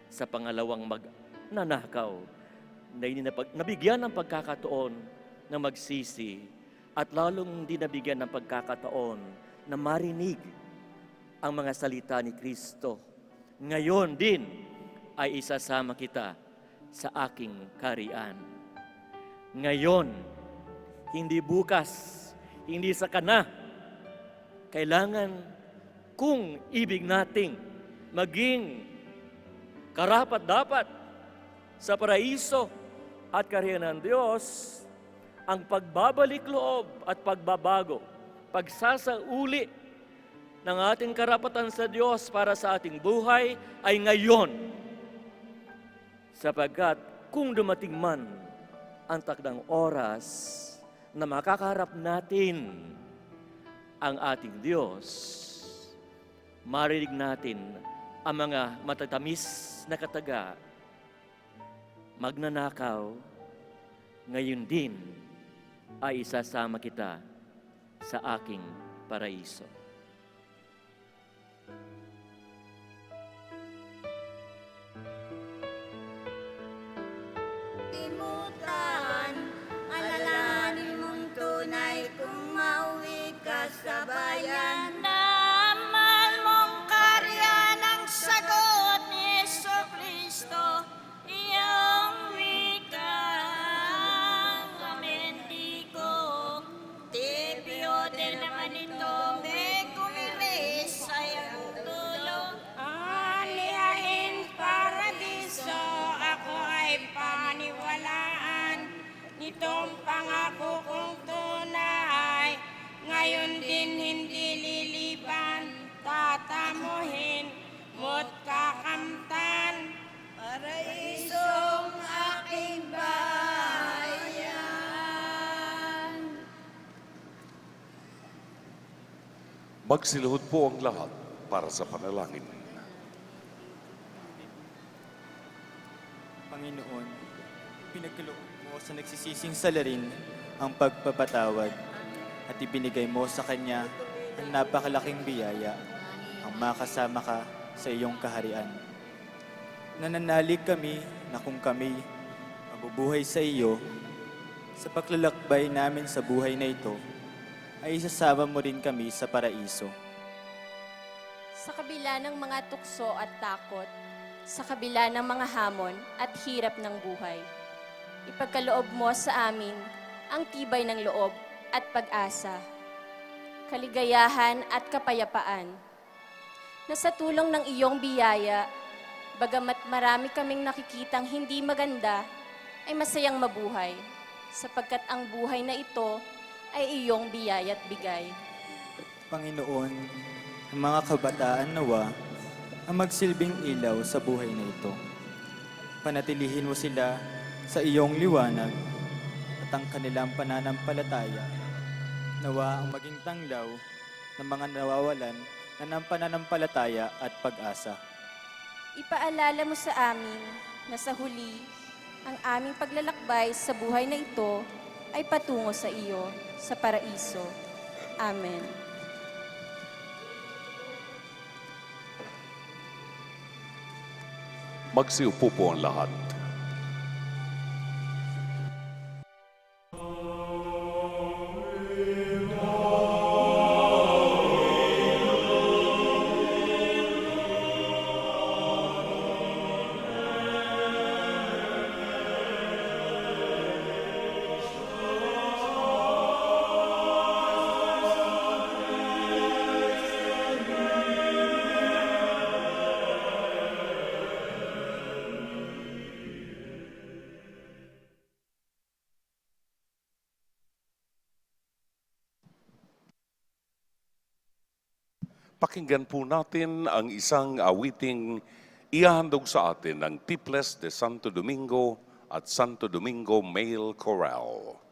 M: sa pangalawang magnanakaw na hindi nabigyan ng pagkakataon na magsisi at lalong hindi nabigyan ng pagkakataon na marinig ang mga salita ni Kristo. Ngayon din ay isasama kita sa aking kaharian. Ngayon, hindi bukas, hindi sa kana. Kailangan kung ibig nating maging karapat-dapat sa paraiso at kaharian ng Diyos, ang pagbabalik loob at pagbabago, pagsasauli ng ating karapatan sa Diyos para sa ating buhay ay ngayon. Sapagkat kung dumating man ang takdang oras na makakaharap natin ang ating Diyos, marinig natin ang mga matatamis na kataga, magnanakaw, ngayon din ay isasama kita sa aking paraiso.
J: Limutan, alalahanin mong tunay kung mauwi ka sa bayan. Namal mong karya ng sagot ni Jesucristo, iyong wika. Amen, di ko tibiyote naman ito, may kumiris ay ang tulong. Alihain paradiso, ako ay paniwalaan. Nitong pangako kong tunay, ngayon din hindi lilipan. Tatamuhin mo't kakamtan, paraisong aking bayan.
H: Magsiluhod po ang lahat para sa panalangin.
C: Panginoon, pinagkaloob mo sa nagsisising salarin ang pagpapatawad at ibinigay mo sa Kanya ang napakalaking biyaya, ang makasama ka sa iyong kaharian. Nananalig kami na kung kami mabubuhay sa iyo, sa paglalakbay namin sa buhay na ito, ay isasama mo rin kami sa paraiso.
N: Sa kabila ng mga tukso at takot, sa kabila ng mga hamon at hirap ng buhay, ipagkaloob mo sa amin ang tibay ng loob at pag-asa. kaligayahan at kapayapaan. Na sa tulong ng iyong biyaya, bagamat marami kaming nakikitang hindi maganda, ay masayang mabuhay, sapagkat ang buhay na ito ay iyong biyaya at bigay.
C: Panginoon, ang mga kabataan nawa ang magsilbing ilaw sa buhay na ito. Panatilihin mo sila sa iyong liwanag at ang kanilang pananampalataya. Nawa ang maging tanglaw ng mga nawawalan na ng pananampalataya at pag-asa.
N: Ipaalala mo sa amin na sa huli, ang aming paglalakbay sa buhay na ito ay patungo sa iyo, sa paraiso. Amen.
H: Magsiupo po ang lahat. Pakinggan po natin ang isang awiting ihahandog sa atin ng Tiples de Santo Domingo at Santo Domingo Male Chorale.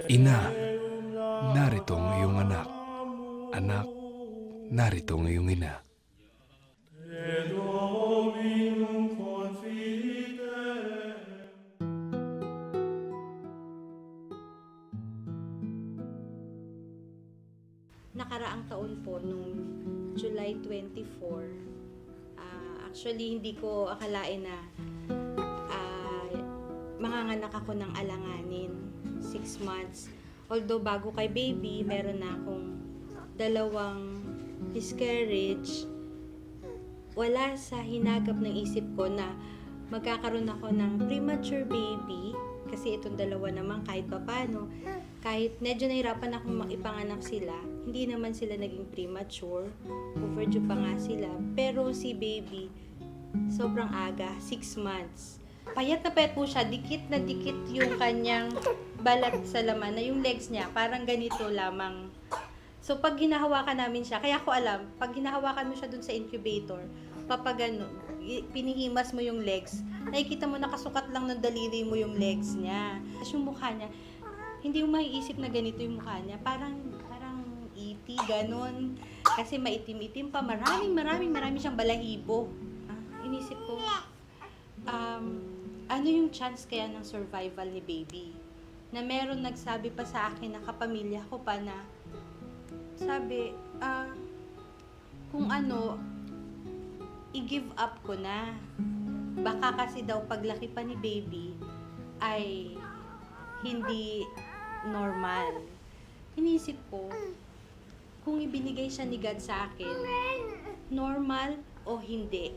F: Ina, narito ang iyong anak. Anak, narito ang iyong ina.
B: Te Dominum confidem.
O: Nakaraang taon po, nung July 24, actually hindi ko akalain na manganganak ako ng alanganin, 6 months. Although bago kay baby, meron na akong 2 miscarriage, wala sa hinagap ng isip ko na magkakaroon ako ng premature baby, kasi itong 2 naman kahit papano, kahit medyo nahirapan akong ipanganak sila, hindi naman sila naging premature, overdue pa nga sila, pero si baby, sobrang aga, 6 months. Payat na payat po siya, dikit na dikit yung kanyang balat sa laman, na yung legs niya, parang ganito lamang. So, pag hinahawakan namin siya, kaya ko alam, pag hinahawakan mo siya dun sa incubator, papagano, pinihimas mo yung legs, nakikita mo nakasukat lang ng daliri mo yung legs niya. Tapos yung mukha niya, hindi mo maiisip na ganito yung mukha niya, parang iti, ganon. Kasi maitim-itim pa, marami siyang balahibo. Inisip ko, ano yung chance kaya ng survival ni baby? Na meron nagsabi pa sa akin na kapamilya ko pa na, sabi, kung ano, i-give up ko na. Baka kasi daw paglaki pa ni baby ay hindi normal. Inisip ko, kung ibinigay siya ni God sa akin, normal o hindi,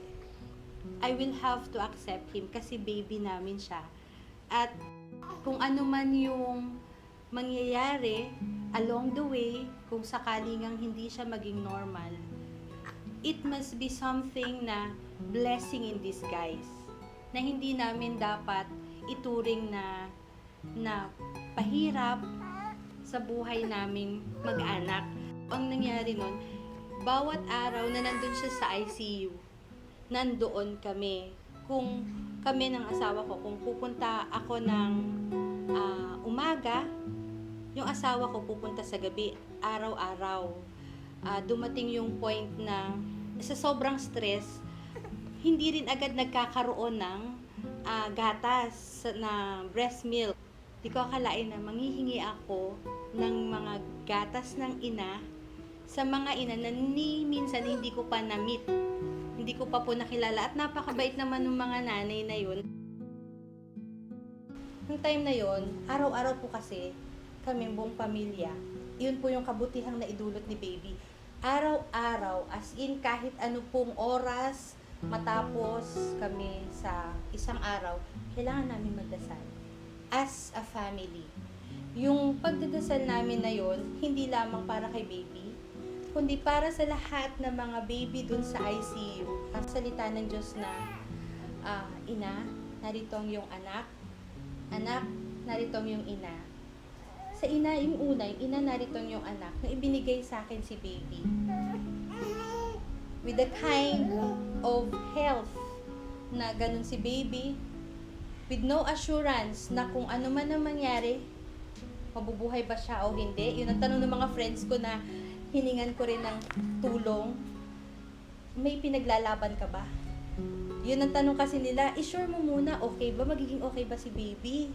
O: I will have to accept him kasi baby namin siya. At kung ano man yung mangyayari along the way, kung sakaling ang hindi siya maging normal, it must be something na blessing in disguise, na hindi namin dapat ituring na pahirap sa buhay naming mag-anak. Ang nangyari nun, bawat araw na nandun siya sa ICU, nandoon kami. Kung kami ng asawa ko, kung pupunta ako ng umaga, yung asawa ko pupunta sa gabi, araw-araw. Dumating yung point na sa sobrang stress, hindi rin agad nagkakaroon ng gatas na breast milk. Di ko akalain na manghihingi ako ng mga gatas ng ina sa mga ina na minsan hindi ko pa na-meet. Hindi ko pa po nakilala at napakabait naman ng mga nanay na yun. Nung time na yun, araw-araw po kasi kami buong pamilya, yun po yung kabutihang na idulot ni baby. Araw-araw, as in kahit ano pong oras matapos kami sa isang araw, kailangan namin magdasal as a family. Yung pagdadasal namin na yun, hindi lamang para kay baby, kundi para sa lahat ng mga baby dun sa ICU. Ang salita ng Diyos na, ina, narito ang iyong anak. Anak, narito ang iyong ina. Sa ina, yung una, yung ina, narito ang iyong anak. Nung ibinigay sa akin si baby. With the kind of health na ganun si baby, with no assurance na kung ano man ang mangyari, mabubuhay ba siya o hindi. Yun ang tanong ng mga friends ko na hiningan ko rin ng tulong. May pinaglalaban ka ba? Yun ang tanong kasi nila, i-sure mo muna, okay ba? Magiging okay ba si baby?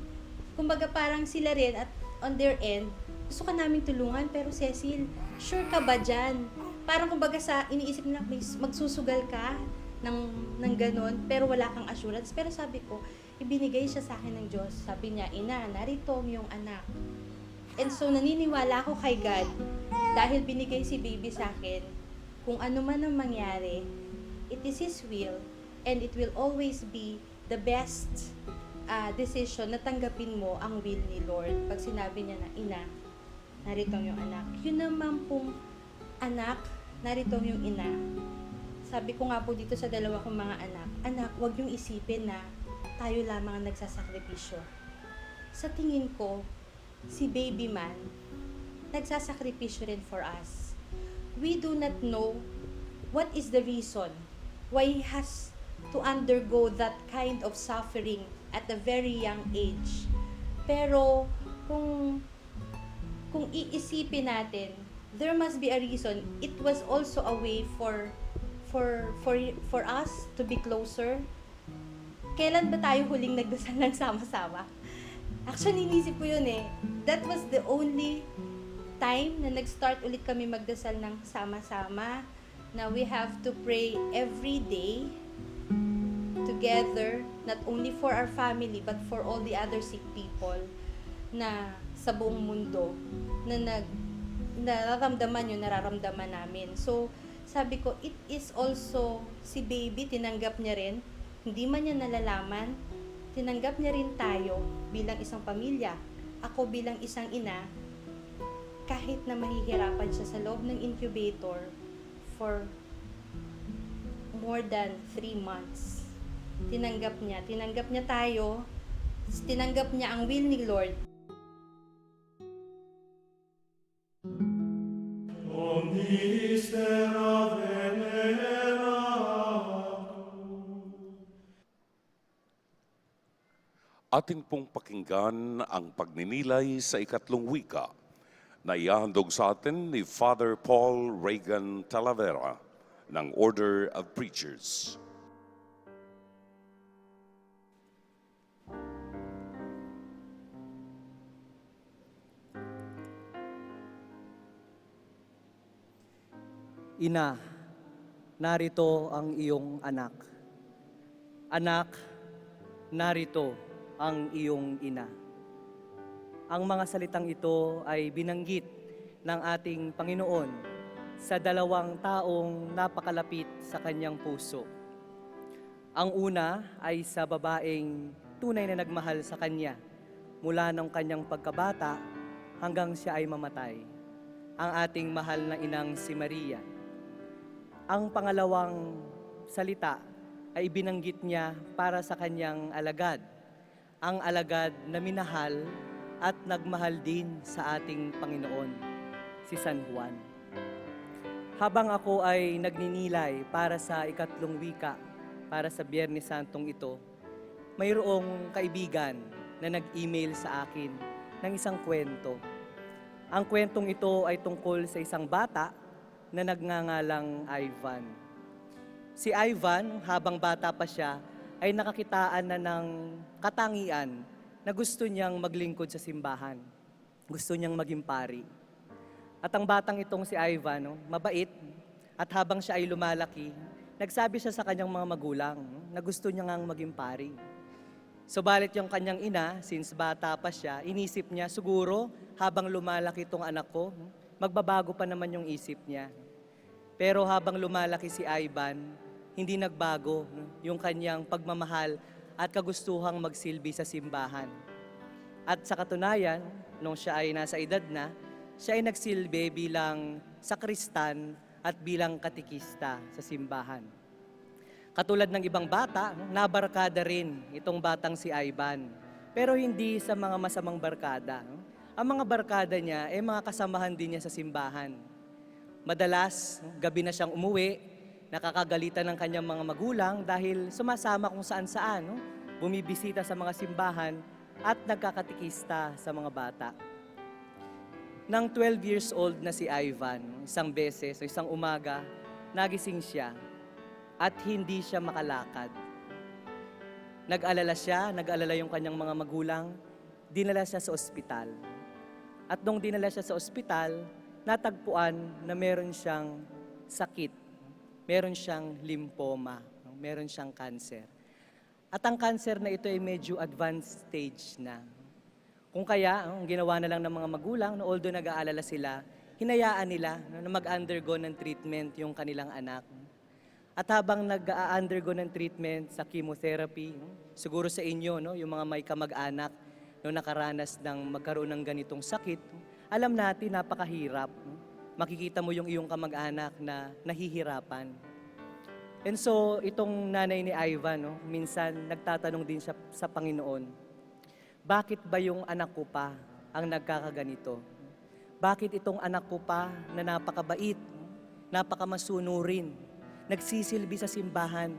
O: Kumbaga parang sila rin at on their end, gusto ka namin tulungan, pero Cecil, sure ka ba dyan? Parang kumbaga sa iniisip nila, magsusugal ka ng ganon, pero wala kang assurance. Pero sabi ko, ibinigay siya sa akin ng Diyos. Sabi niya, ina, narito ang iyong anak. And so, naniniwala ako kay God dahil binigay si baby sa akin. Kung ano man ang mangyari, it is His will and it will always be the best decision na tanggapin mo ang will ni Lord. Pag sinabi niya na, ina, narito ang iyong anak. Yun naman pong anak, narito ang iyong ina. Sabi ko nga po dito sa 2 kong mga anak, huwag yung isipin na tayo lamang ang nagsasakripisyo. Sa tingin ko, si baby man, nagsasakripisyo rin for us. We do not know what is the reason why he has to undergo that kind of suffering at a very young age. Pero kung kung iisipin natin, there must be a reason. It was also a way for us to be closer. Kailan ba tayo huling nagdasal ng sama-sama? Actually, inisip ko yun eh. That was the only time na nag-start ulit kami magdasal ng sama-sama. Na we have to pray every day together, not only for our family, but for all the other sick people na sa buong mundo na nararamdaman yun, nararamdaman namin. So, sabi ko, it is also, si baby, tinanggap niya rin, hindi man niya nalalaman, tinanggap niya rin tayo bilang isang pamilya. Ako bilang isang ina, kahit na mahihirapan siya sa loob ng incubator for more than 3 months. Tinanggap niya tayo, tinanggap niya ang will ni Lord.
B: Omnis terra
H: Atin pong pakinggan ang pagninilay sa ikatlong wika na ihahandog sa atin ni Father Paul Reagan Talavera ng Order of Preachers.
P: Ina, narito ang iyong anak. Anak, narito ang iyong ina. Ang mga salitang ito ay binanggit ng ating Panginoon sa 2 taong napakalapit sa kanyang puso. Ang una ay sa babaeng tunay na nagmahal sa kanya mula ng kanyang pagkabata hanggang siya ay mamatay, ang ating mahal na inang si Maria. Ang pangalawang salita ay binanggit niya para sa kanyang alagad, ang alagad na minahal at nagmahal din sa ating Panginoon, si San Juan. Habang ako ay nagninilay para sa ikatlong wika, para sa Biyernes Santong ito, mayroong kaibigan na nag-email sa akin ng isang kwento. Ang kwentong ito ay tungkol sa isang bata na nagngangalang Ivan. Si Ivan, habang bata pa siya, ay nakakitaan na ng katangian na gusto niyang maglingkod sa simbahan. Gusto niyang maging pari. At ang batang itong si Ivan, mabait, at habang siya ay lumalaki, nagsabi siya sa kanyang mga magulang na gusto niya ngang maging pari. Subalit yung kanyang ina, since bata pa siya, inisip niya, siguro habang lumalaki itong anak ko, magbabago pa naman yung isip niya. Pero habang lumalaki si Ivan, hindi nagbago yung kanyang pagmamahal at kagustuhang magsilbi sa simbahan. At sa katunayan, nung siya ay nasa edad na, siya ay nagsilbi bilang sakristan at bilang katikista sa simbahan. Katulad ng ibang bata, nabarkada rin itong batang si Ivan. Pero hindi sa mga masamang barkada. Ang mga barkada niya ay mga kasamahan din niya sa simbahan. Madalas, gabi na siyang umuwi, nakakagalitan ng kanyang mga magulang dahil sumasama kung saan-saan, bumibisita sa mga simbahan at nagkakatikista sa mga bata. Nang 12 years old na si Ivan, isang beses o isang umaga, nagising siya at hindi siya makalakad. Nag-alala yung kanyang mga magulang, dinala siya sa ospital. At nung dinala siya sa ospital, natagpuan na meron siyang sakit. Meron siyang lymphoma, meron siyang cancer. At ang cancer na ito ay medyo advanced stage na. Kung kaya, ang ginawa na lang ng mga magulang, although nag-aalala sila, hinayaan nila na mag-undergo ng treatment yung kanilang anak. At habang nag-undergo ng treatment sa chemotherapy, siguro sa inyo, yung mga may kamag-anak no nakaranas ng magkaroon ng ganitong sakit, alam natin napakahirap. Makikita mo yung iyong kamag-anak na nahihirapan. And so, itong nanay ni Ivan, minsan nagtatanong din siya sa Panginoon, bakit ba yung anak ko pa ang nagkakaganito? Bakit itong anak ko pa na napakabait, napakamasunurin, nagsisilbi sa simbahan,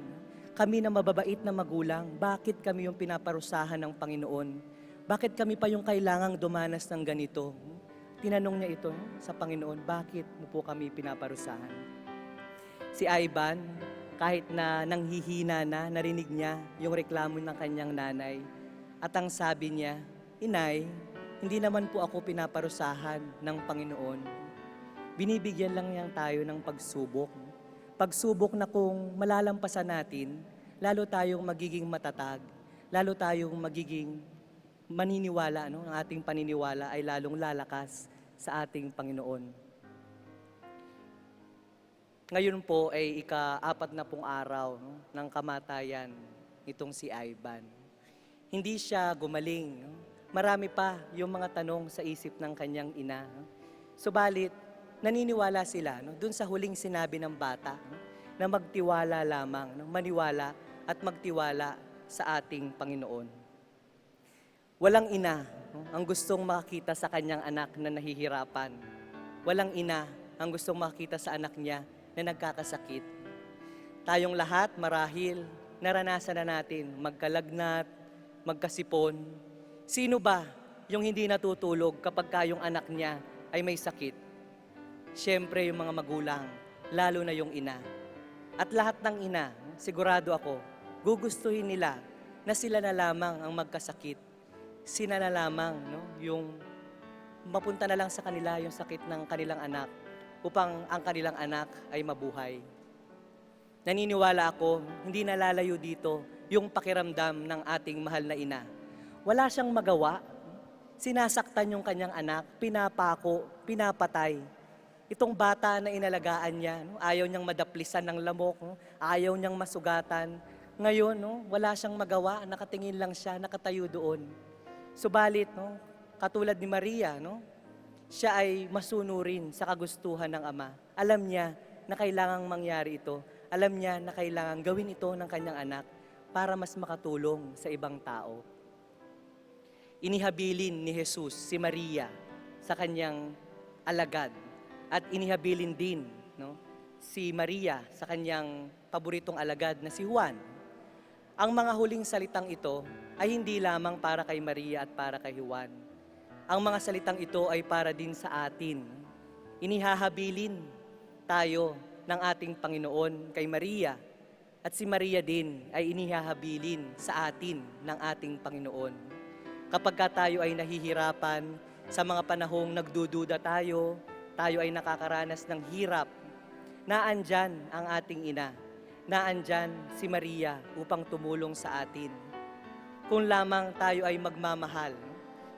P: kami na mababait na magulang, bakit kami yung pinaparusahan ng Panginoon? Bakit kami pa yung kailangang dumanas ng ganito? tinanong niya ito sa Panginoon, bakit mo po kami pinaparusahan? Si Ivan, kahit na nanghihina na, narinig niya yung reklamo ng kanyang nanay. At ang sabi niya, Inay, hindi naman po ako pinaparusahan ng Panginoon. Binibigyan lang niya tayo ng pagsubok. Pagsubok na kung malalampasan natin, lalo tayong magiging matatag, lalo tayong magiging maniniwala, ang ating paniniwala ay lalong lalakas sa ating Panginoon. Ngayon po ay ika-4 na pong araw ng kamatayan itong si Ivan. Hindi siya gumaling. Marami pa yung mga tanong sa isip ng kanyang ina. Subalit, naniniwala sila dun sa huling sinabi ng bata na magtiwala lamang, maniwala at magtiwala sa ating Panginoon. Walang ina ang gustong makakita sa kanyang anak na nahihirapan. Walang ina ang gustong makakita sa anak niya na nagkakasakit. Tayong lahat marahil naranasan na natin magkalagnat, magkasipon. Sino ba yung hindi natutulog kapag yung anak niya ay may sakit? Siyempre yung mga magulang, lalo na yung ina. At lahat ng ina, sigurado ako, gugustuhin nila na sila na lamang ang magkasakit. Sila na lamang, yung mapunta na lang sa kanila yung sakit ng kanilang anak upang ang kanilang anak ay mabuhay. Naniniwala ako, hindi nalalayo dito yung pakiramdam ng ating mahal na ina. Wala siyang magawa, sinasaktan yung kanyang anak, pinapako, pinapatay. Itong bata na inalagaan niya, ayaw niyang madaplisan ng lamok, ayaw niyang masugatan. Ngayon, wala siyang magawa, nakatingin lang siya, nakatayo doon. Subalit, katulad ni Maria, siya ay masunurin sa kagustuhan ng Ama. Alam niya na kailangang mangyari ito. Alam niya na kailangang gawin ito ng kanyang anak para mas makatulong sa ibang tao. Inihabilin ni Jesus si Maria sa kanyang alagad at inihabilin din si Maria sa kanyang paboritong alagad na si Juan. Ang mga huling salitang ito ay hindi lamang para kay Maria at para kay Juan. Ang mga salitang ito ay para din sa atin. Inihahabilin tayo ng ating Panginoon kay Maria at si Maria din ay inihahabilin sa atin ng ating Panginoon. Kapag tayo ay nahihirapan, sa mga panahong nagdududa tayo ay nakakaranas ng hirap, naandyan ang ating ina, naandyan si Maria upang tumulong sa atin. Kung lamang tayo ay magmamahal,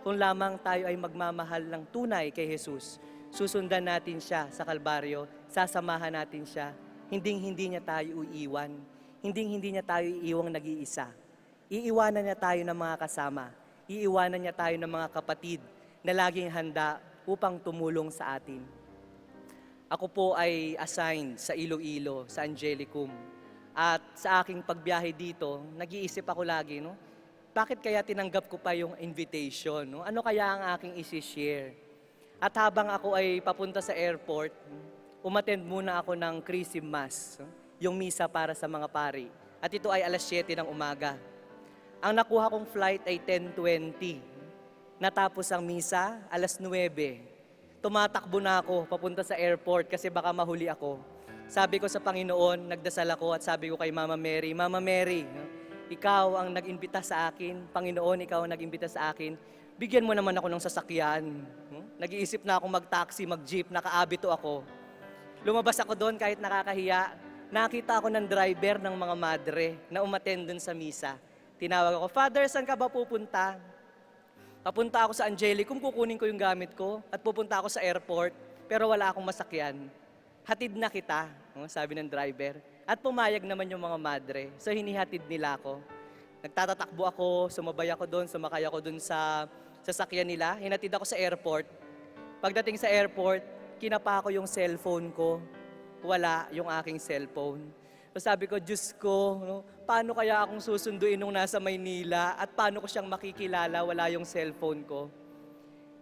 P: kung lamang tayo ay magmamahal ng tunay kay Jesus, susundan natin siya sa Kalbaryo, sasamahan natin siya, hindi niya tayo iiwan, hindi niya tayo iiwang nag-iisa. Iiwanan niya tayo ng mga kasama, iiwanan niya tayo ng mga kapatid na laging handa upang tumulong sa atin. Ako po ay assigned sa Iloilo, sa Angelicum. At sa aking pagbiyahe dito, nag-iisip ako lagi, bakit kaya tinanggap ko pa yung invitation? Ano kaya ang aking isi-share? At habang ako ay papunta sa airport, umattend muna ako ng Chrism Mass, yung misa para sa mga pari. At ito ay alas 7 ng umaga. Ang nakuha kong flight ay 10:20. Natapos ang misa, alas 9. Tumatakbo na ako papunta sa airport kasi baka mahuli ako. Sabi ko sa Panginoon, nagdasal ako at sabi ko kay Mama Mary, Mama Mary, ikaw ang nag-imbita sa akin, Panginoon, ikaw ang nag-imbita sa akin, bigyan mo naman ako ng sasakyan. Nag-iisip na ako mag-taxi, mag-jeep, nakaabito ako. Lumabas ako doon kahit nakakahiya. Nakita ako ng driver ng mga madre na umattend doon sa misa. Tinawag ako, Father, saan ka ba pupunta? Papunta ako sa Angelicum, kukunin ko yung gamit ko at pupunta ako sa airport, pero wala akong masakyan. Hatid na kita, sabi ng driver. At pumayag naman yung mga madre. So hinihatid nila ako. Nagtatatakbo ako, sumabay ako doon, sumakay ako doon sa sasakyan nila. Hinatid ako sa airport. Pagdating sa airport, kinapa ko yung cellphone ko. Wala yung aking cellphone. So sabi ko, Diyos ko, paano kaya akong susunduin nung nasa Maynila at paano ko siyang makikilala, wala yung cellphone ko.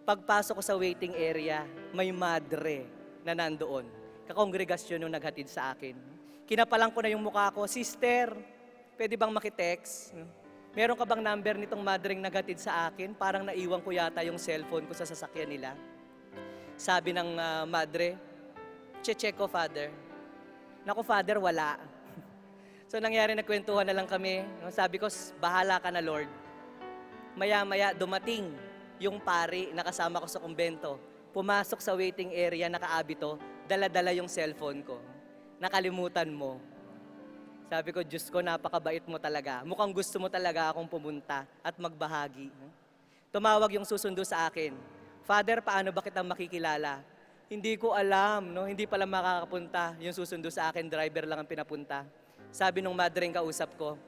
P: Pagpasok ko sa waiting area, may madre na nandoon. Kakongregasyon yung naghatid sa akin. Kinapalang ko na yung mukha ko, Sister, pwede bang makitext? Meron ka bang number nitong madreng naghatid sa akin? Parang naiwan ko yata yung cellphone ko sa sasakyan nila. Sabi ng madre, check ko, Father. Naku, Father, wala. So nangyari, nagkwentuhan na lang kami. No? Sabi ko, bahala ka na, Lord. Maya-maya, dumating yung pari na kasama ko sa kumbento. Pumasok sa waiting area, nakaabito, dala-dala yung cellphone ko. Nakalimutan mo. Sabi ko, Diyos ko, napakabait mo talaga. Mukhang gusto mo talaga akong pumunta at magbahagi. Tumawag yung susundo sa akin. Father, paano ba kitang makikilala? Hindi ko alam, no? Hindi pala makakapunta. Yung susundo sa akin, driver lang ang pinapunta. Sabi nung madre yung kausap ko,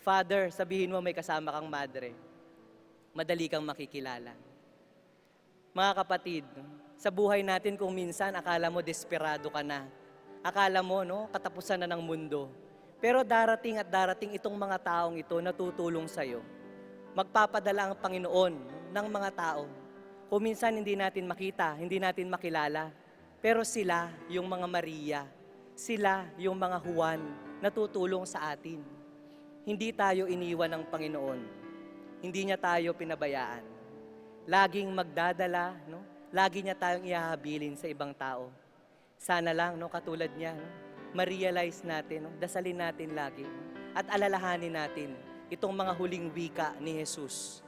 P: Father, sabihin mo may kasama kang madre. Madali kang makikilala. Mga kapatid, sa buhay natin kung minsan akala mo desperado ka na. Akala mo, no, katapusan na ng mundo. Pero darating at darating itong mga taong ito na tutulong sa'yo. Magpapadala ang Panginoon ng mga tao. Kung minsan hindi natin makita, hindi natin makilala, pero sila yung mga Maria, sila yung mga Juan na tutulong sa atin. Hindi tayo iniwan ng Panginoon. Hindi niya tayo pinabayaan. Laging magdadala, no? Lagi niya tayong ihahabilin sa ibang tao. Sana lang, no, katulad niya, no, ma-realize natin, no, dasalin natin lagi, at alalahanin natin itong mga huling wika ni Jesus.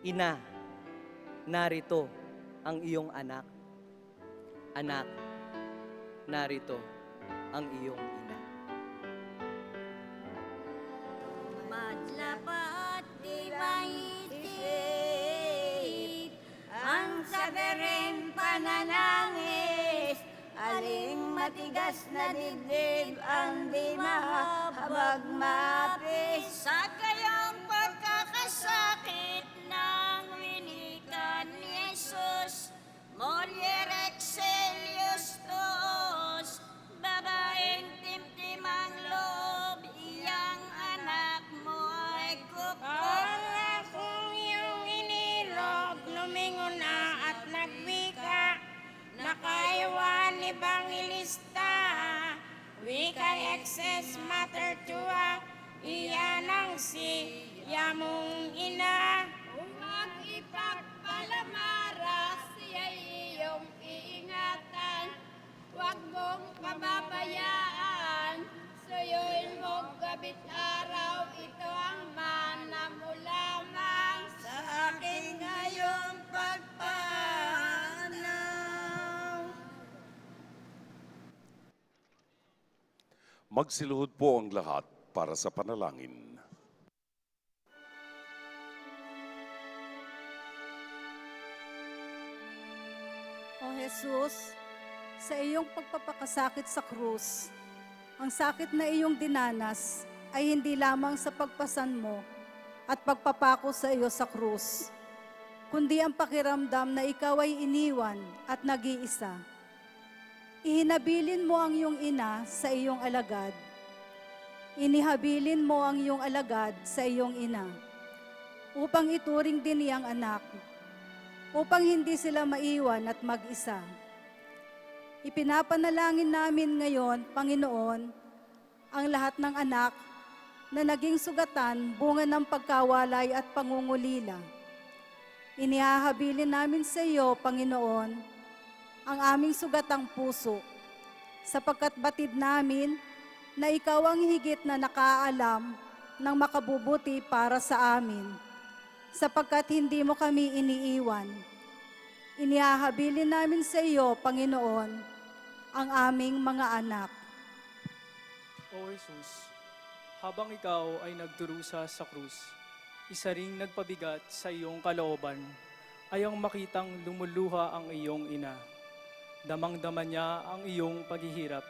P: Ina, narito ang iyong anak. Anak, narito ang iyong ina.
J: Madlapat di maisip ang sabirin pananangis, aling matigas na dibdib ang di mahabag mapis. Sa kayang pagkakasakit ng winikan ni Jesus, Molier Excelius Tuos, babaeng timtimang loob, iyang anak mo ay kukot. Ang akong iyong inilog, lumingon na at nagwika, nakaiwan Evangelista, wikay excess matter tua, iyan ang siya mong ina. Umang ipagpalamara, siya'y iyong iingatan, huwag mong pababayaan, suyuin mo gabit araw, ito ang mana mo lamang sa aking ngayong pagpanaw.
H: Magsiluhod po ang lahat para sa panalangin.
Q: O Jesus, sa iyong pagpapakasakit sa krus, ang sakit na iyong dinanas ay hindi lamang sa pagpasan mo at pagpapako sa iyo sa krus, kundi ang pakiramdam na ikaw ay iniwan at nag-iisa. Ihinabilin mo ang iyong ina sa iyong alagad. Inihabilin mo ang iyong alagad sa iyong ina, upang ituring din niyang anak, upang hindi sila maiwan at mag-isa. Ipinapanalangin namin ngayon, Panginoon, ang lahat ng anak na naging sugatan bunga ng pagkawalay at pangungulila. Inihahabilin namin sa iyo, Panginoon, ang aming sugatang puso, sapagkat batid namin na ikaw ang higit na nakaalam ng makabubuti para sa amin, sapagkat hindi mo kami iniiwan. Inihahabilin namin sa iyo, Panginoon, ang aming mga anak.
R: O Jesus, habang ikaw ay nagdurusa sa krus, isa ring nagpabigat sa iyong kalooban, ay ang makitang lumuluha ang iyong ina. Damang-dama niya ang iyong paghihirap.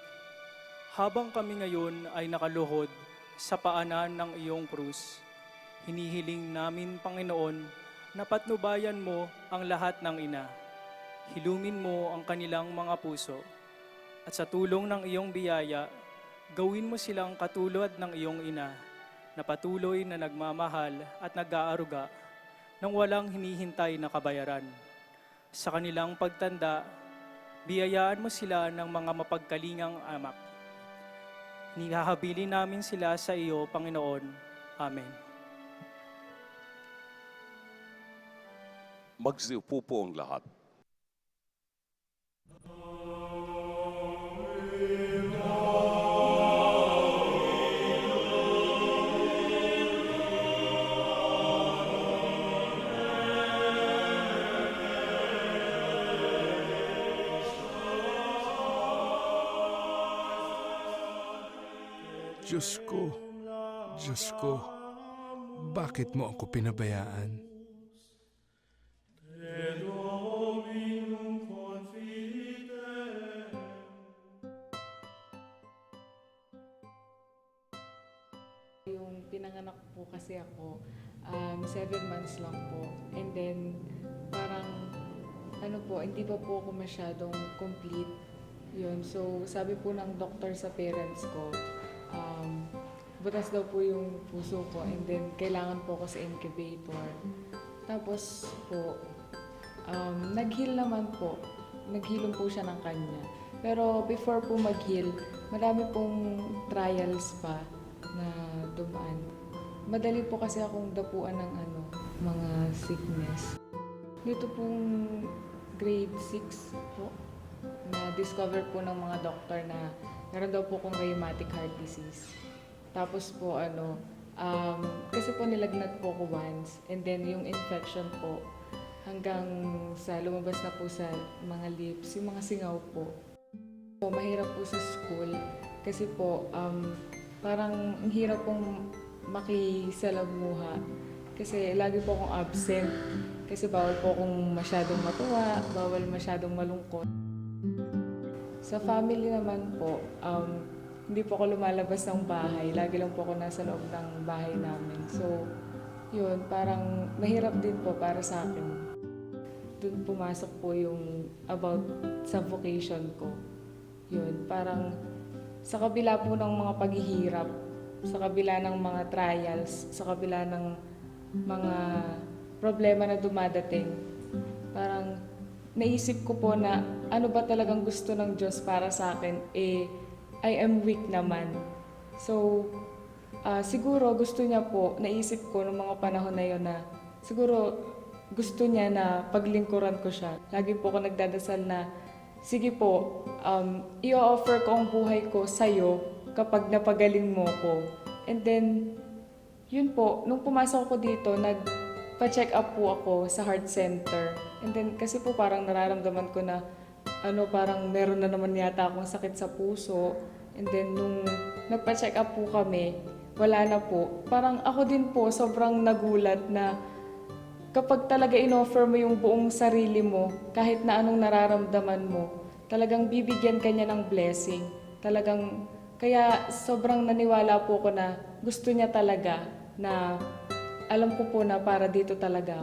R: Habang kami ngayon ay nakaluhod sa paanan ng iyong krus, hinihiling namin, Panginoon, na patnubayan mo ang lahat ng ina. Hilumin mo ang kanilang mga puso, at sa tulong ng iyong biyaya, gawin mo silang katulad ng iyong ina, na patuloy na nagmamahal at nag-aaruga nang walang hinihintay na kabayaran. Sa kanilang pagtanda, biyayaan mo sila ng mga mapagkalingang anak. Nihahabilin namin sila sa iyo, Panginoon. Amen.
H: Magsiupo po ang lahat.
F: Diyos ko, bakit mo ako pinabayaan?
B: Te Dominum confidem.
S: Yung pinanganak po kasi ako, 7 months lang po. And then, parang, hindi pa po ako masyadong complete. Yun. So, sabi po ng doktor sa parents ko, butas daw po yung puso ko and then kailangan po ako sa incubator. Tapos po, nag-heal naman po. Nag-heal po siya ng kanya. Pero before po mag-heal, marami pong trials pa na dumaan. Madali po kasi akong dapuan ng mga sickness. Dito pong grade 6 po, na-discover po ng mga doktor na meron daw po kong rheumatic heart disease. Tapos po kasi po nilagnat po ko once and then yung infection po hanggang sa lumabas na po sa mga lips, yung mga singaw po. Mahirap po sa school kasi po parang ang hirap pong makisalamuha kasi lagi po akong absent kasi bawal po akong masyadong matuwa, bawal masyadong malungkot. Sa family naman po, hindi po ako lumalabas ng bahay. Lagi lang po ako nasa loob ng bahay namin. So, yun, parang mahirap din po para sa akin. Doon pumasok po yung about sa vocation ko. Yun, parang sa kabila po ng mga paghihirap, sa kabila ng mga trials, sa kabila ng mga problema na dumadating, parang naisip ko po na ano ba talagang gusto ng Diyos para sa akin, I am weak naman. So, siguro gusto niya po, naisip ko noong mga panahon na yun na siguro gusto niya na paglingkuran ko siya. Lagi po ako nagdadasal na, sige po, i-offer ko ang buhay ko sa'yo kapag napagaling mo ko. And then, yun po, nung pumasok ako dito, nagpa-check up po ako sa heart center. And then, kasi po parang nararamdaman ko na parang meron na naman yata akong sakit sa puso. And then, nung nagpa-check up po kami, wala na po. Parang ako din po, sobrang nagulat na kapag talaga in-offer mo yung buong sarili mo, kahit na anong nararamdaman mo, talagang bibigyan ka niya ng blessing. Talagang, kaya sobrang naniwala po ko na gusto niya talaga na alam ko po na para dito talaga.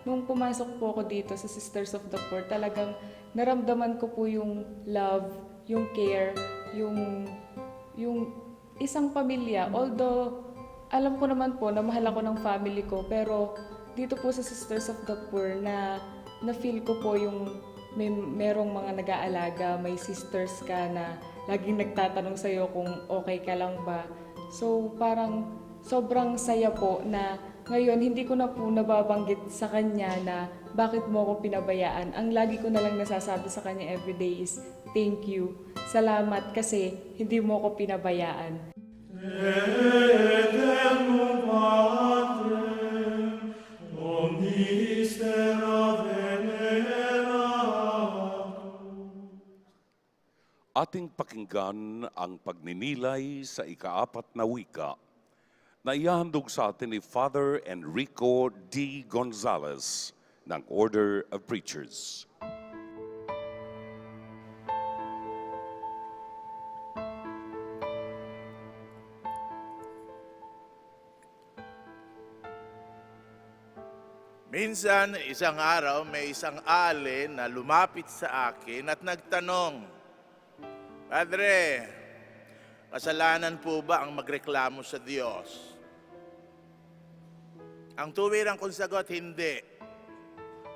S: Nung pumasok po ako dito sa Sisters of the Poor, talagang naramdaman ko po yung love, yung care, yung isang pamilya. Although, alam ko naman po na mahal ako ng family ko, pero dito po sa Sisters of the Poor na-feel ko po yung merong mga nag-aalaga, may sisters ka na laging nagtatanong sa'yo kung okay ka lang ba. So, parang sobrang saya po na ngayon, hindi ko na po nababanggit sa kanya na bakit mo ako pinabayaan. Ang lagi ko na lang nasasabi sa kanya everyday is, thank you. Salamat kasi hindi mo ako pinabayaan.
B: Eternum Patrem, omnis terra veneratum.
H: Ating pakinggan ang pagninilay sa ika-4 na wika na ihahandog sa atin ni Father Enrico D. Gonzalez ng Order of Preachers.
T: Minsan, isang araw, may isang alin na lumapit sa akin at nagtanong, Padre, kasalanan po ba ang magreklamo sa Diyos? Ang tuwirang kong sagot, hindi.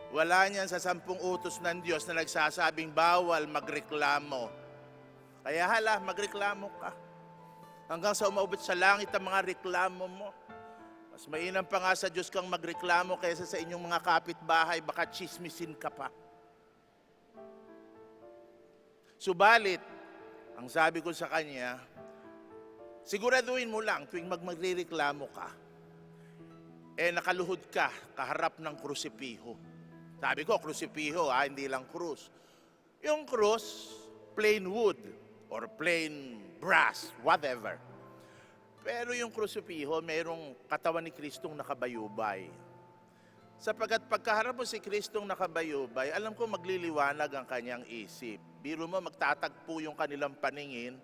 T: Wala niyan sa 10 utos ng Diyos na nagsasabing bawal magreklamo. Kaya magreklamo ka. Hanggang sa umaabot sa langit ang mga reklamo mo. Mas mainam pa nga sa Diyos kang magreklamo kaysa sa inyong mga kapitbahay, baka chismisin ka pa. Subalit, ang sabi ko sa kanya, siguraduhin mo lang tuwing magrereklamo ka, nakaluhod ka kaharap ng krusipiho. Sabi ko, krusipiho hindi lang krus. Yung krus, plain wood or plain brass, whatever. Pero yung krusipiho, mayroong katawan ni Kristong nakabayubay. Sapagkat pagkaharap mo si Kristong nakabayubay, alam ko magliliwanag ang kanyang isip. Biro mo, magtatagpo yung kanilang paningin,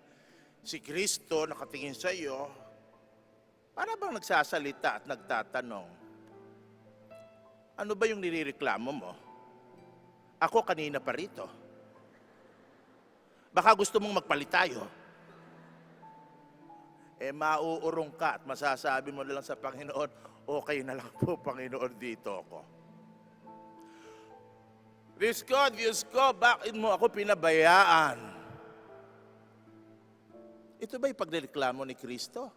T: si Kristo nakatingin sa iyo, para bang nagsasalita at nagtatanong, ano ba yung nirereklamo mo? Ako kanina pa rito. Baka gusto mong magpalit tayo. Mauurong ka at masasabi mo na lang sa Panginoon, okay na lang po, Panginoon, dito ako. Diyos ko, bakit mo ako pinabayaan? Ito ba'y pagreklamo ni Kristo?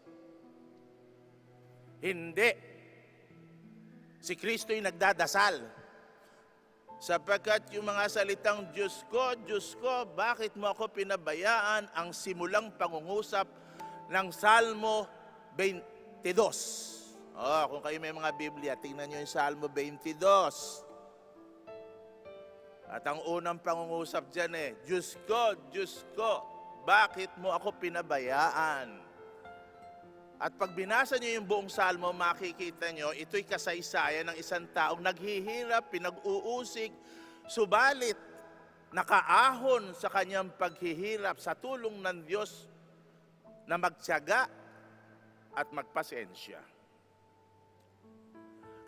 T: Hindi. Si Kristo'y nagdadasal. Sapagkat yung mga salitang Diyos ko, bakit mo ako pinabayaan ang simulang pangungusap ng Salmo 22. Kung kayo may mga Biblia, tingnan nyo yung Salmo 22. At ang unang pangungusap dyan Diyos ko, bakit mo ako pinabayaan? At pag binasa nyo yung buong salmo, makikita nyo, ito'y kasaysayan ng isang taong naghihirap, pinag-uusig, subalit nakaahon sa kanyang paghihirap sa tulong ng Diyos na magtiyaga at magpasensya.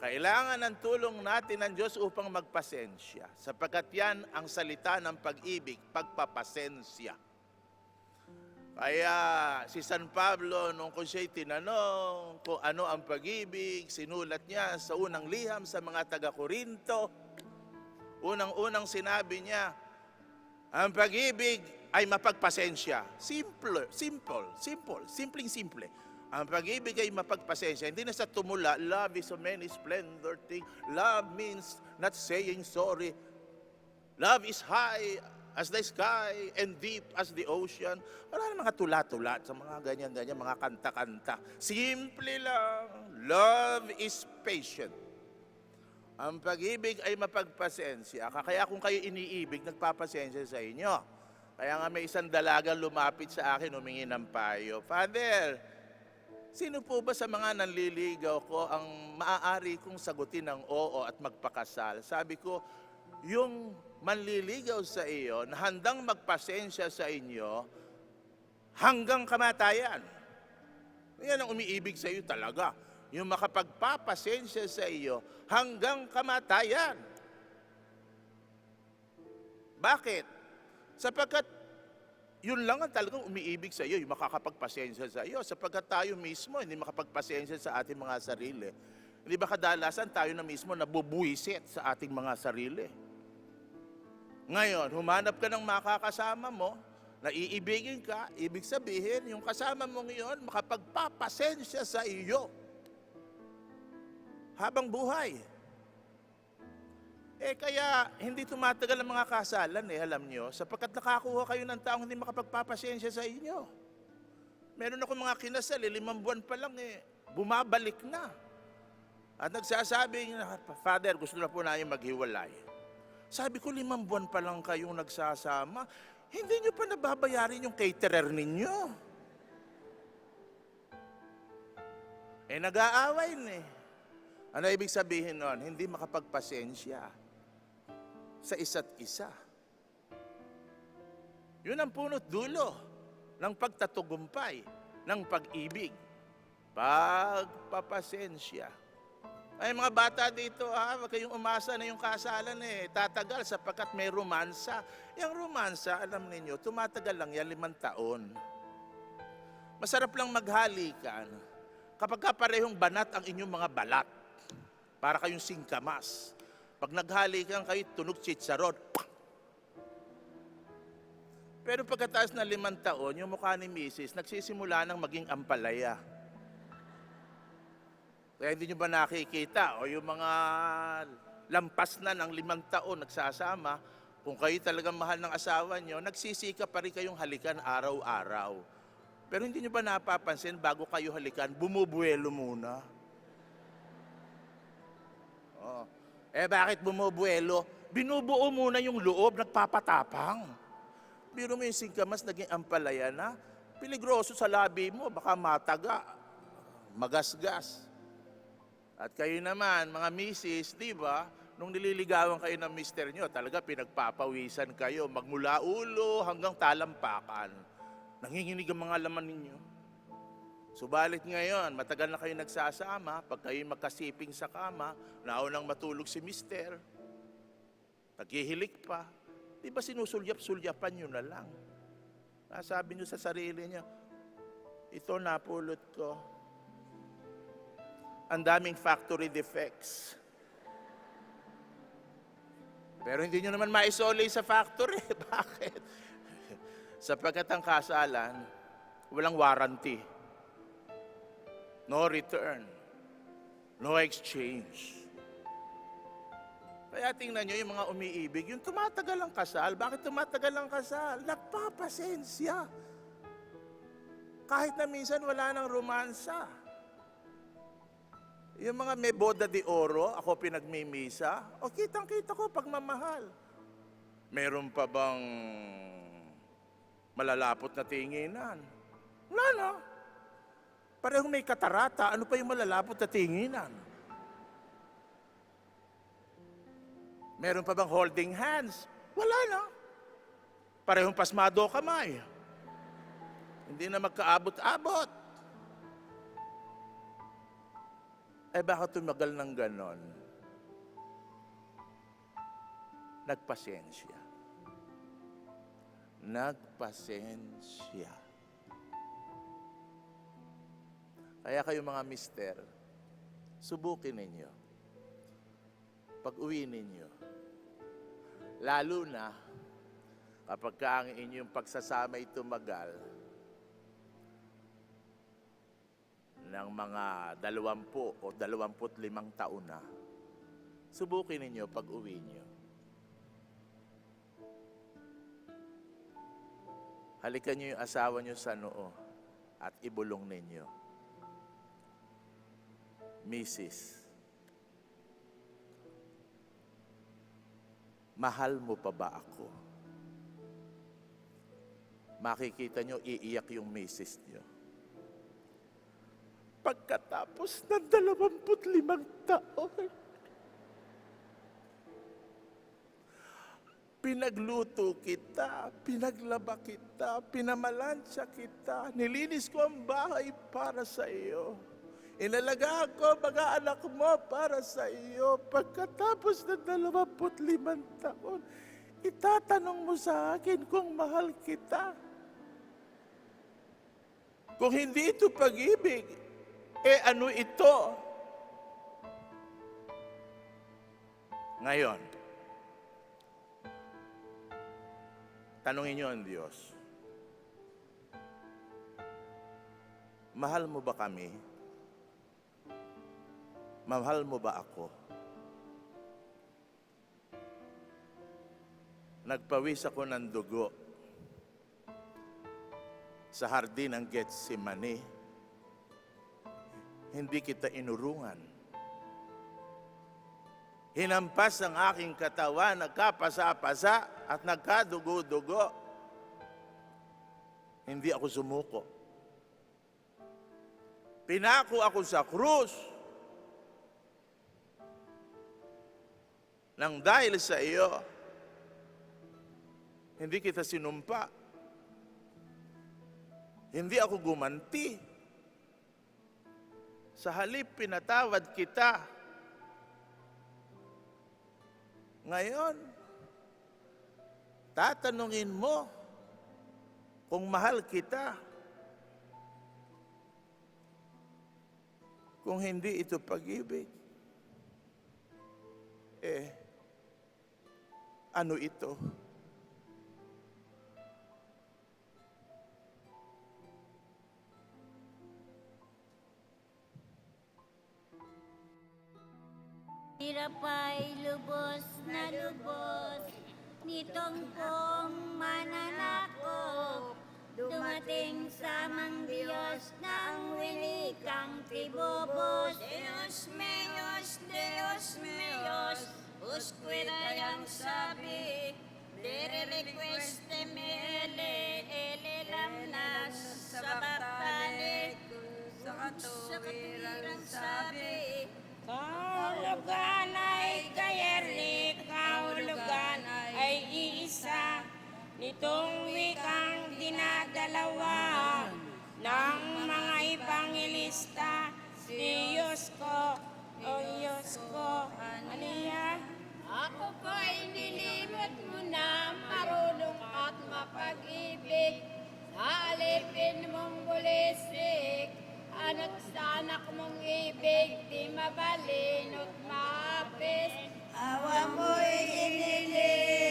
T: Kailangan ng tulong natin ng Diyos upang magpasensya, sapagkat yan ang salita ng pag-ibig, pagpapasensya. Kaya si San Pablo, nung ko siya'y tinanong kung ano ang pag-ibig, sinulat niya sa unang liham sa mga taga-Korinto. Unang-unang sinabi niya, ang pag-ibig ay mapagpasensya. Simple. Ang pag-ibig ay mapagpasensya. Hindi na sa tumula, love is a many splendor thing. Love means not saying sorry. Love is high as the sky and deep as the ocean. Wala na mga tula-tula sa mga ganyan-ganyan, mga kanta-kanta. Simple lang. Love is patient. Ang pag-ibig ay mapagpasensya. Kaya kung kayo iniibig, nagpapasensya sa inyo. Kaya nga may isang dalagang lumapit sa akin, humingi ng payo. Father, sino po ba sa mga nanliligaw ko ang maaari kong sagutin ng oo at magpakasal? Sabi ko, yung manliligaw sa iyo na handang magpasensya sa inyo hanggang kamatayan. Yan ang umiibig sa iyo talaga. Yung makapagpapasensya sa iyo hanggang kamatayan. Bakit? Sapagkat yun lang ang talagang umiibig sa iyo, yung makakapagpasensya sa iyo. Sapagkat tayo mismo hindi makapagpasensya sa ating mga sarili. Hindi ba kadalasan tayo na mismo nabubuwisit sa ating mga sarili? Ngayon, humanap ka ng makakasama mo, na iibigin ka, ibig sabihin, yung kasama mo ngayon, makapagpapasensya sa iyo. Habang buhay. Kaya hindi tumatagal ang mga kasalan alam nyo, sapagkat nakakuha kayo ng taong hindi makapagpapasensya sa inyo. Meron ako mga kinasal, 5 buwan pa lang bumabalik na. At nagsasabi, Father, gusto na po namin maghiwalay. Sabi ko, 5 buwan pa lang kayong nagsasama, hindi nyo pa nababayarin yung caterer ninyo. Nag-aaway Ano ibig sabihin nun? Hindi makapagpasensya sa isa't isa. Yun ang punot dulo ng pagtatagumpay ng pag-ibig. Pagpapasensya. Ay mga bata dito, wag kayong umasa na yung kasalan tatagal sapagkat may romansa. Yung romansa, alam ninyo, tumatagal lang yan 5 taon. Masarap lang maghalikan kapag parehong banat ang inyong mga balat. Para kayong singkamas. Pag naghalikan kayo, tunog chicharon. Pero pagkatapos na 5 taon, yung mukha ni Mrs. nagsisimula ng maging ampalaya. Kaya hindi nyo ba nakikita? O yung mga lampas na ng 5 taon nagsasama, Kung kayo talagang mahal ng asawa nyo, nagsisika pa rin kayong halikan araw-araw. Pero hindi nyo ba napapansin, bago kayo halikan, bumubuelo muna? Oh. Bakit bumubuelo? Binubuo muna yung loob, nagpapatapang. Biro mo yung singkamas, naging ampalaya na. Piligroso sa labi mo, baka mataga, magasgas. At kayo naman, mga misis, di ba? Nung nililigawan kayo ng mister nyo, talaga pinagpapawisan kayo, magmula ulo hanggang talampakan. Nanginginig ang mga laman ninyo. Subalit ngayon, matagal na kayo nagsasama, pag kayo magkasiping sa kama, naunang matulog si mister, naghihilik pa, di ba sinusulyap-sulyapan nyo na lang? Nasabi nyo sa sarili nyo, ito napulot ko. Ang daming factory defects. Pero hindi nyo naman maisoli sa factory. Bakit? Sapagkat ang kasalan, walang warranty. No return. No exchange. Kaya tingnan nyo yung mga umiibig, yung tumatagal ang kasal. Bakit tumatagal ang kasal? Nagpapasensya. Kahit na minsan wala nang romansa. Yung mga may boda de oro, ako pinagmimisa, o kitang-kita ko pagmamahal. Meron pa bang malalapot na tinginan? Wala na. Parehong may katarata, ano pa yung malalapot na tinginan? Meron pa bang holding hands? Wala na. Parehong pasmado kamay. Hindi na magkaabot-abot. Bakit tumagal ng ganon? Nagpasensya. Nagpasensya. Kaya kayo mga mister, subukin ninyo. Pag-uwi ninyo, lalo na kapag ang inyong pagsasama ay tumagal ng mga 20 o 25 taon na, subukin ninyo pag-uwi nyo. Halikan nyo yung asawa nyo sa noo at ibulong ninyo. Mrs., mahal mo pa ba ako? Makikita nyo, iiyak yung misis nyo. Pagkatapos ng 25 taon, pinagluto kita, pinaglaba kita, pinamalansya kita, nilinis ko ang bahay para sa iyo. Inalagaan ko mga anak mo para sa iyo. Pagkatapos ng 25 taon, itatanong mo sa akin kung mahal kita. Kung hindi ito pag-ibig, ano ito? Ngayon, tanungin niyo ang Diyos, mahal mo ba kami? Mahal mo ba ako? Nagpawis ako ng dugo sa hardin ng Getsemani. Hindi kita inurungan. Hinampas ang aking katawan, nagkapasa-pasa at nagkadugo-dugo. Hindi ako sumuko. Pinako ako sa krus. Nang dahil sa iyo, hindi kita sinumpa. Hindi ako gumanti. Sa halip, pinatawad kita. Ngayon, tatanungin mo kung mahal kita. Kung hindi ito pag-ibig, ano ito?
J: Hirap ay lubos na lubos, itong pong mananakop, dumating sa mang Diyos na ang winikang tibubos. Deus meos, usquidayang sabi, dere requeste mele, ele lamnas, sa baktalik, sa katuwirang sabi, kahulugan ay kayerli, kahulugan ay iisa, nitong wikang dinadalawa ng mga ibanghilista, si Diyos ko, o Diyos ko, Aniya. Ako po'y nilimot mo na marunong at mapag-ibig, sa alipin mong bulisik, ano't sa anak mong ibig, di mabalinot maapis, awa mo'y inililingin.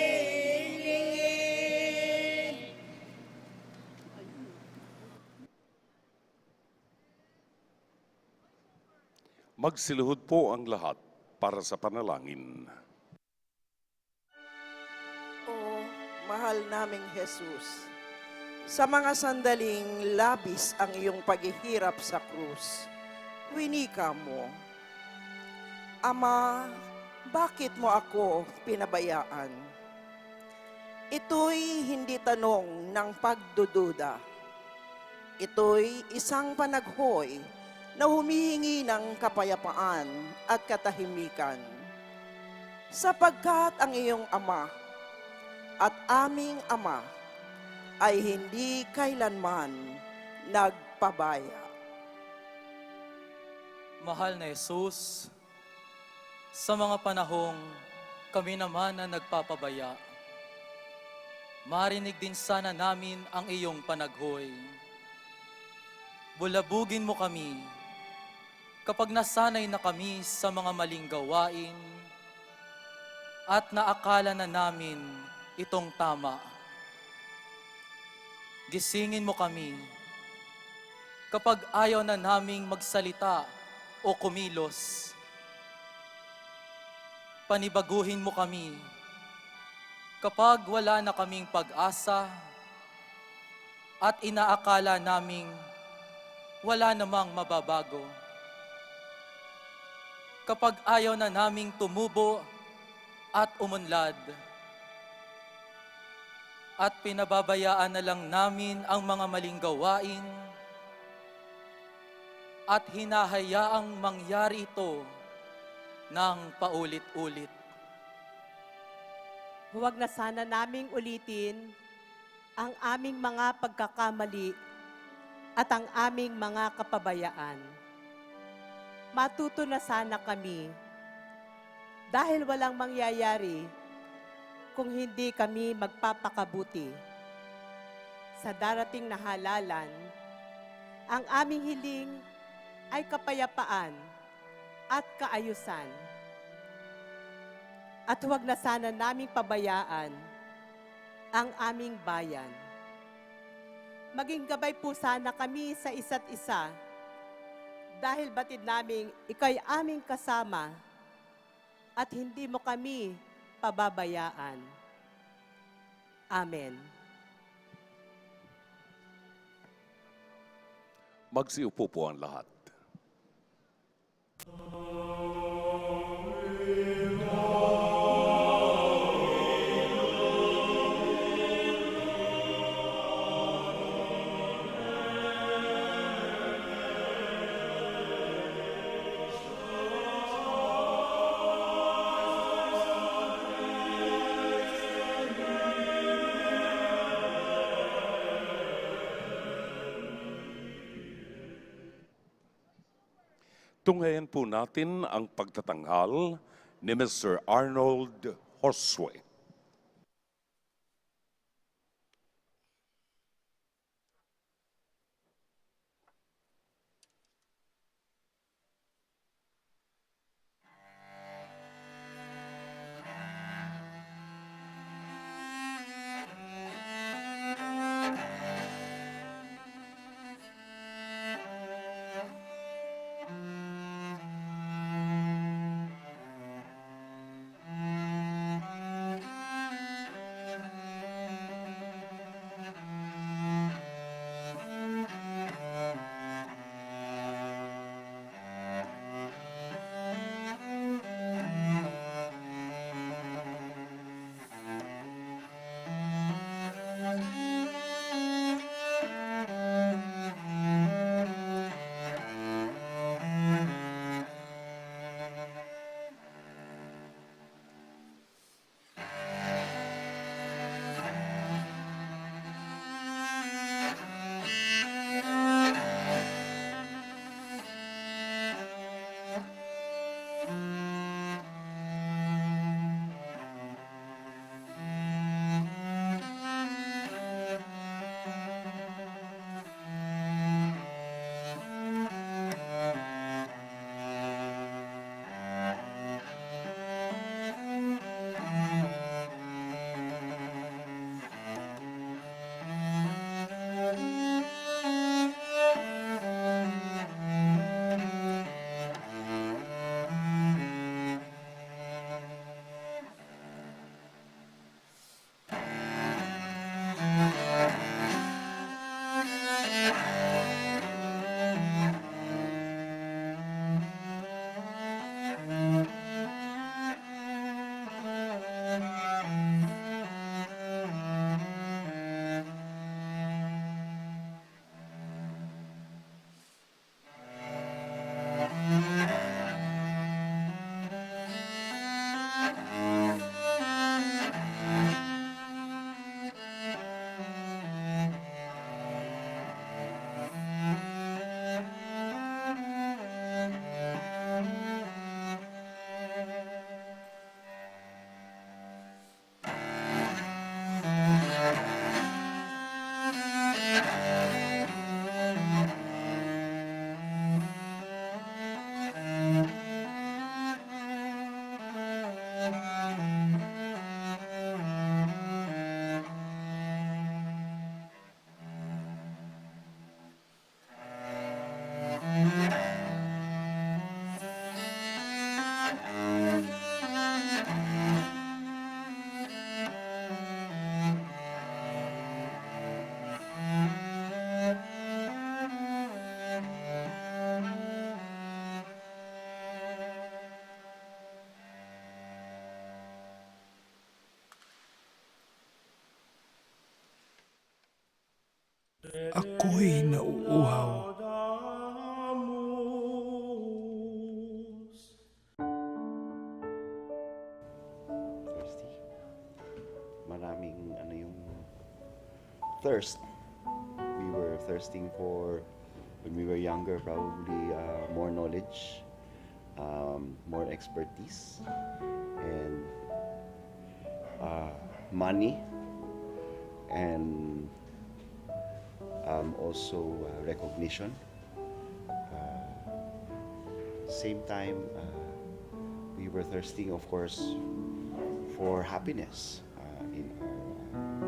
H: Magsiluhod po ang lahat para sa panalangin.
U: O mahal naming Jesus, sa mga sandaling labis ang iyong paghihirap sa krus, winika mo, Ama, bakit mo ako pinabayaan? Ito'y hindi tanong ng pagdududa. Ito'y isang panaghoy na humihingi ng kapayapaan at katahimikan. Sapagkat ang iyong Ama at aming Ama ay hindi kailanman nagpabaya.
V: Mahal na Jesus, sa mga panahong kami naman na nagpapabaya, marinig din sana namin ang iyong panaghoy. Bulabugin mo kami kapag nasanay na kami sa mga maling gawain at naakala na namin itong tama. Gisingin mo kami kapag ayaw na naming magsalita o kumilos. Panibaguhin mo kami kapag wala na kaming pag-asa at inaakala naming wala namang mababago. Kapag ayaw na naming tumubo at umunlad, at pinababayaan na lang namin ang mga maling gawain, at hinahayaang mangyari ito ng paulit-ulit.
W: Huwag na sana naming ulitin ang aming mga pagkakamali at ang aming mga kapabayaan. Matuto na sana kami dahil walang mangyayari kung hindi kami magpapakabuti. Sa darating na halalan, ang aming hiling ay kapayapaan at kaayusan. At huwag na sana naming pabayaan ang aming bayan. Maging gabay po sana kami sa isa't isa dahil batid naming ika'y aming kasama at hindi mo kami pababayaan. Amen.
H: Magsiupo po ang lahat. Tunghayan po natin ang pagtatanghal ni Mr. Arnold Josue.
F: ako'y nauuhaw.
A: Thirsty. Maraming yung thirst. We were thirsting for, when we were younger, probably more knowledge, more expertise, and money, and also recognition. Same time, we were thirsting, of course, for happiness in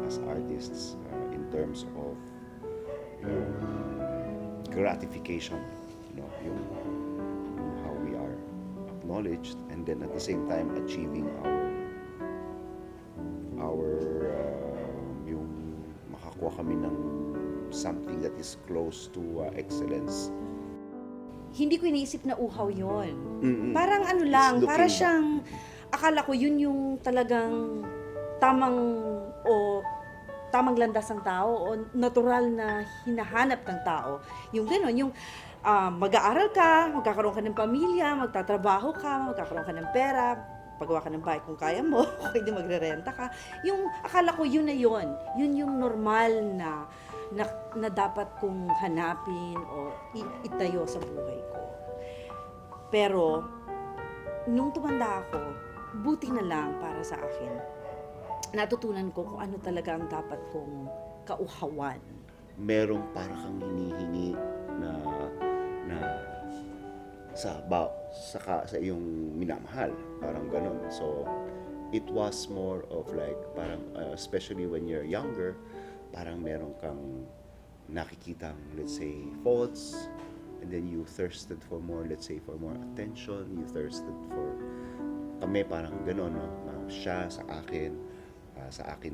A: as artists, in terms of gratification, yung how we are acknowledged, and then at the same time achieving our yung makakuha kami ng something that is close to excellence.
D: Hindi ko iniisip na uhaw yon.
A: Mm-mm.
D: Parang ano
A: It's
D: lang,
A: looking
D: para
A: back.
D: siyang, akala ko yun yung talagang tamang landas ng tao o natural na hinahanap ng tao. Yung gano'n, yung mag-aaral ka, magkakaroon ka ng pamilya, magtatrabaho ka, magkakaroon ka ng pera, pagawa ka ng bahay kung kaya mo, kung hindi magre-renta ka. Yung akala ko yun na yun. Yun yung normal na dapat kong hanapin o itayo sa buhay ko. Pero, nung tumanda ako, buti na lang para sa akin. Natutunan ko kung ano talaga ang dapat kong kauhawan.
A: Merong para kang hinihingi na sa iyong minamahal, parang ganon. So it was more of like parang especially when you're younger, parang meron kang nakikitang, let's say, faults, and then you thirsted for more, let's say, for more attention. You thirsted for, kami parang ganon, no? Siya sa akin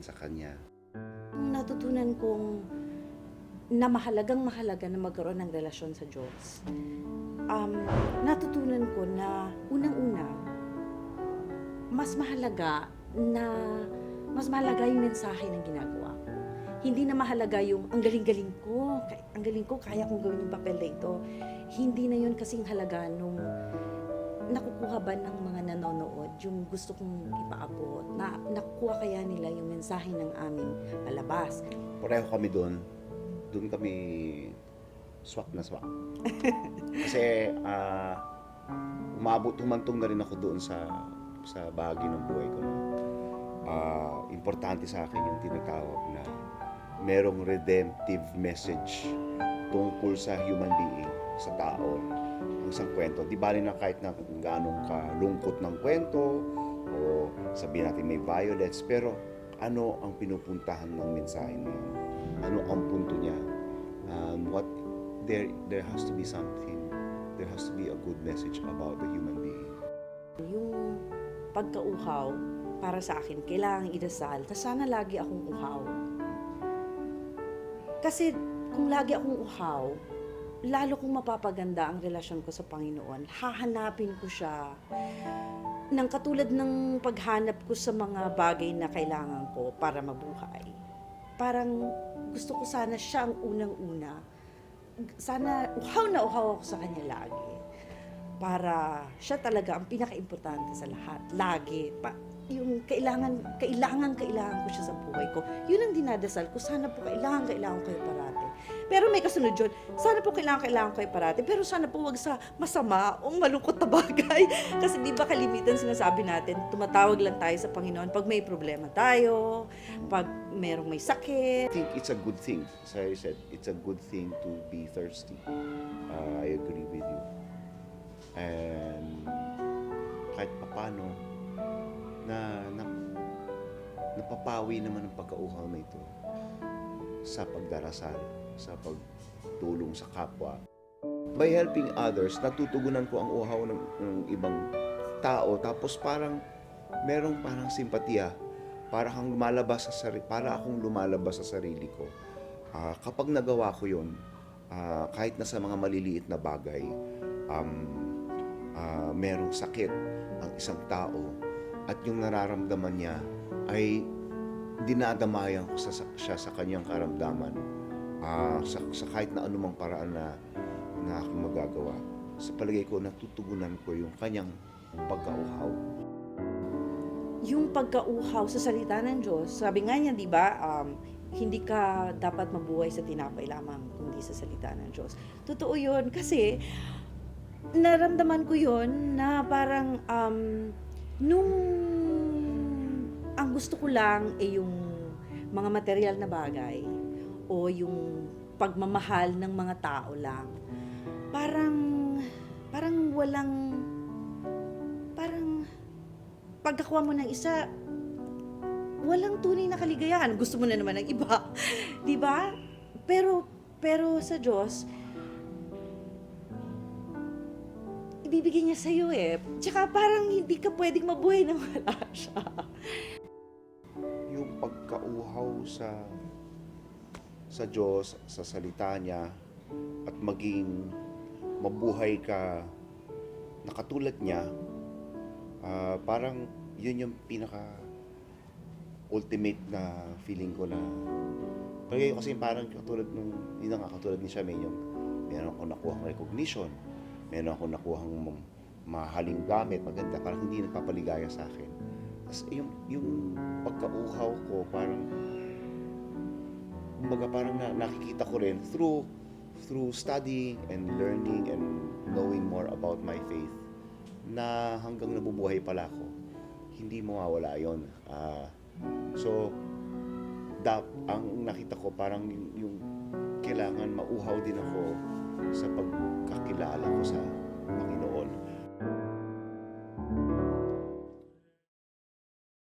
A: sa kanya.
D: Natutunan kong na mahalaga na magkaroon ng relasyon sa Diyos. Natutunan ko na unang-una, mas mahalaga yung mensahe ng ginagawa ko. Hindi na mahalaga yung ang galing ko, kaya kong gawin yung papel na ito. Hindi na yun kasing halaga nung nakukuha ba ng mga nanonood yung gusto kong ipaabot, na nakukuha kaya nila yung mensahe ng aming palabas.
A: Pareho kami doon kami swak na swak. Kasi humantong na rin ako doon sa bahagi ng buhay ko. Importante sa akin yung tinatawag na merong redemptive message tungkol sa human being, sa tao, isang kwento. Di bali na kahit na gaano kalungkot ng kwento o sabihin natin may violence, pero ano ang pinupuntahan ng mensahe niya? Ano ang punto niya? There has to be something. There has to be a good message about the human being.
D: Yung pagkauhaw, para sa akin, kailangang idasal na sana lagi akong uhaw. Kasi kung lagi akong uhaw, lalo kong mapapaganda ang relasyon ko sa Panginoon. Hahanapin ko siya ng katulad ng paghanap ko sa mga bagay na kailangan ko para mabuhay. Parang gusto ko sana siya ang unang-una. Sana uhaw ako sa kanya lagi. Para siya talaga ang pinaka-importante sa lahat. Lagi. Yung kailangan ko siya sa buhay ko. Yun ang dinadasal ko. Sana po kailangan ko kayo parati. Pero may kasunod yun. Sana po kailangan ko kayo parati. Pero sana po wag sa masama o malungkot na bagay. Kasi di ba kalimitan sinasabi natin, tumatawag lang tayo sa Panginoon pag may problema tayo, pag merong may sakit.
A: I think it's a good thing. As I said, it's a good thing to be thirsty. I agree with you. And kahit papano, napapawi naman ang pagkauhaw na ito sa pagdarasal, sa pagtulong sa kapwa. By helping others, natutugunan ko ang uhaw ng ibang tao, tapos merong simpatiya, para akong lumalabas sa sarili ko. Kapag nagawa ko yun, kahit na sa mga maliliit na bagay, merong sakit ang isang tao, at yung nararamdaman niya ay dinadamayan ko siya sa kanyang karamdaman. sa kahit na anumang paraan na aking magagawa, sa palagay ko natutugunan ko yung kanyang pagkauhaw.
D: Yung pagkauhaw sa salita ng Diyos, sabi nga niya, di ba, hindi ka dapat mabuhay sa tinapay lamang, kundi sa salita ng Diyos. Totoo yun, kasi naramdaman ko yun na parang nung ang gusto ko lang ay yung mga material na bagay o yung pagmamahal ng mga tao lang. Parang pagkakuha mo ng isa, walang tunay na kaligayahan. Gusto mo na naman ng iba. Di ba? Pero sa Diyos, ibibigay niya sa'yo eh. Tsaka parang hindi ka pwedeng mabuhay nang wala siya.
A: Yung pagkauhaw sa Diyos, sa salita niya, at maging mabuhay ka na katulad niya, parang yun yung pinaka ultimate na feeling ko na pero kasi parang katulad nung yun nga katulad ni Charmaine, yung meron akong nakuhang recognition, meron akong nakuhang mahaling gamit, maganda, parang hindi nagpapaligaya sa akin. Tapos yung pagkauhaw ko parang kumbaga parang nakikita ko rin through studying and learning and knowing more about my faith na hanggang nabubuhay pala ako, hindi mawawala yun. So, ang nakita ko parang yung kailangan mauhaw din ako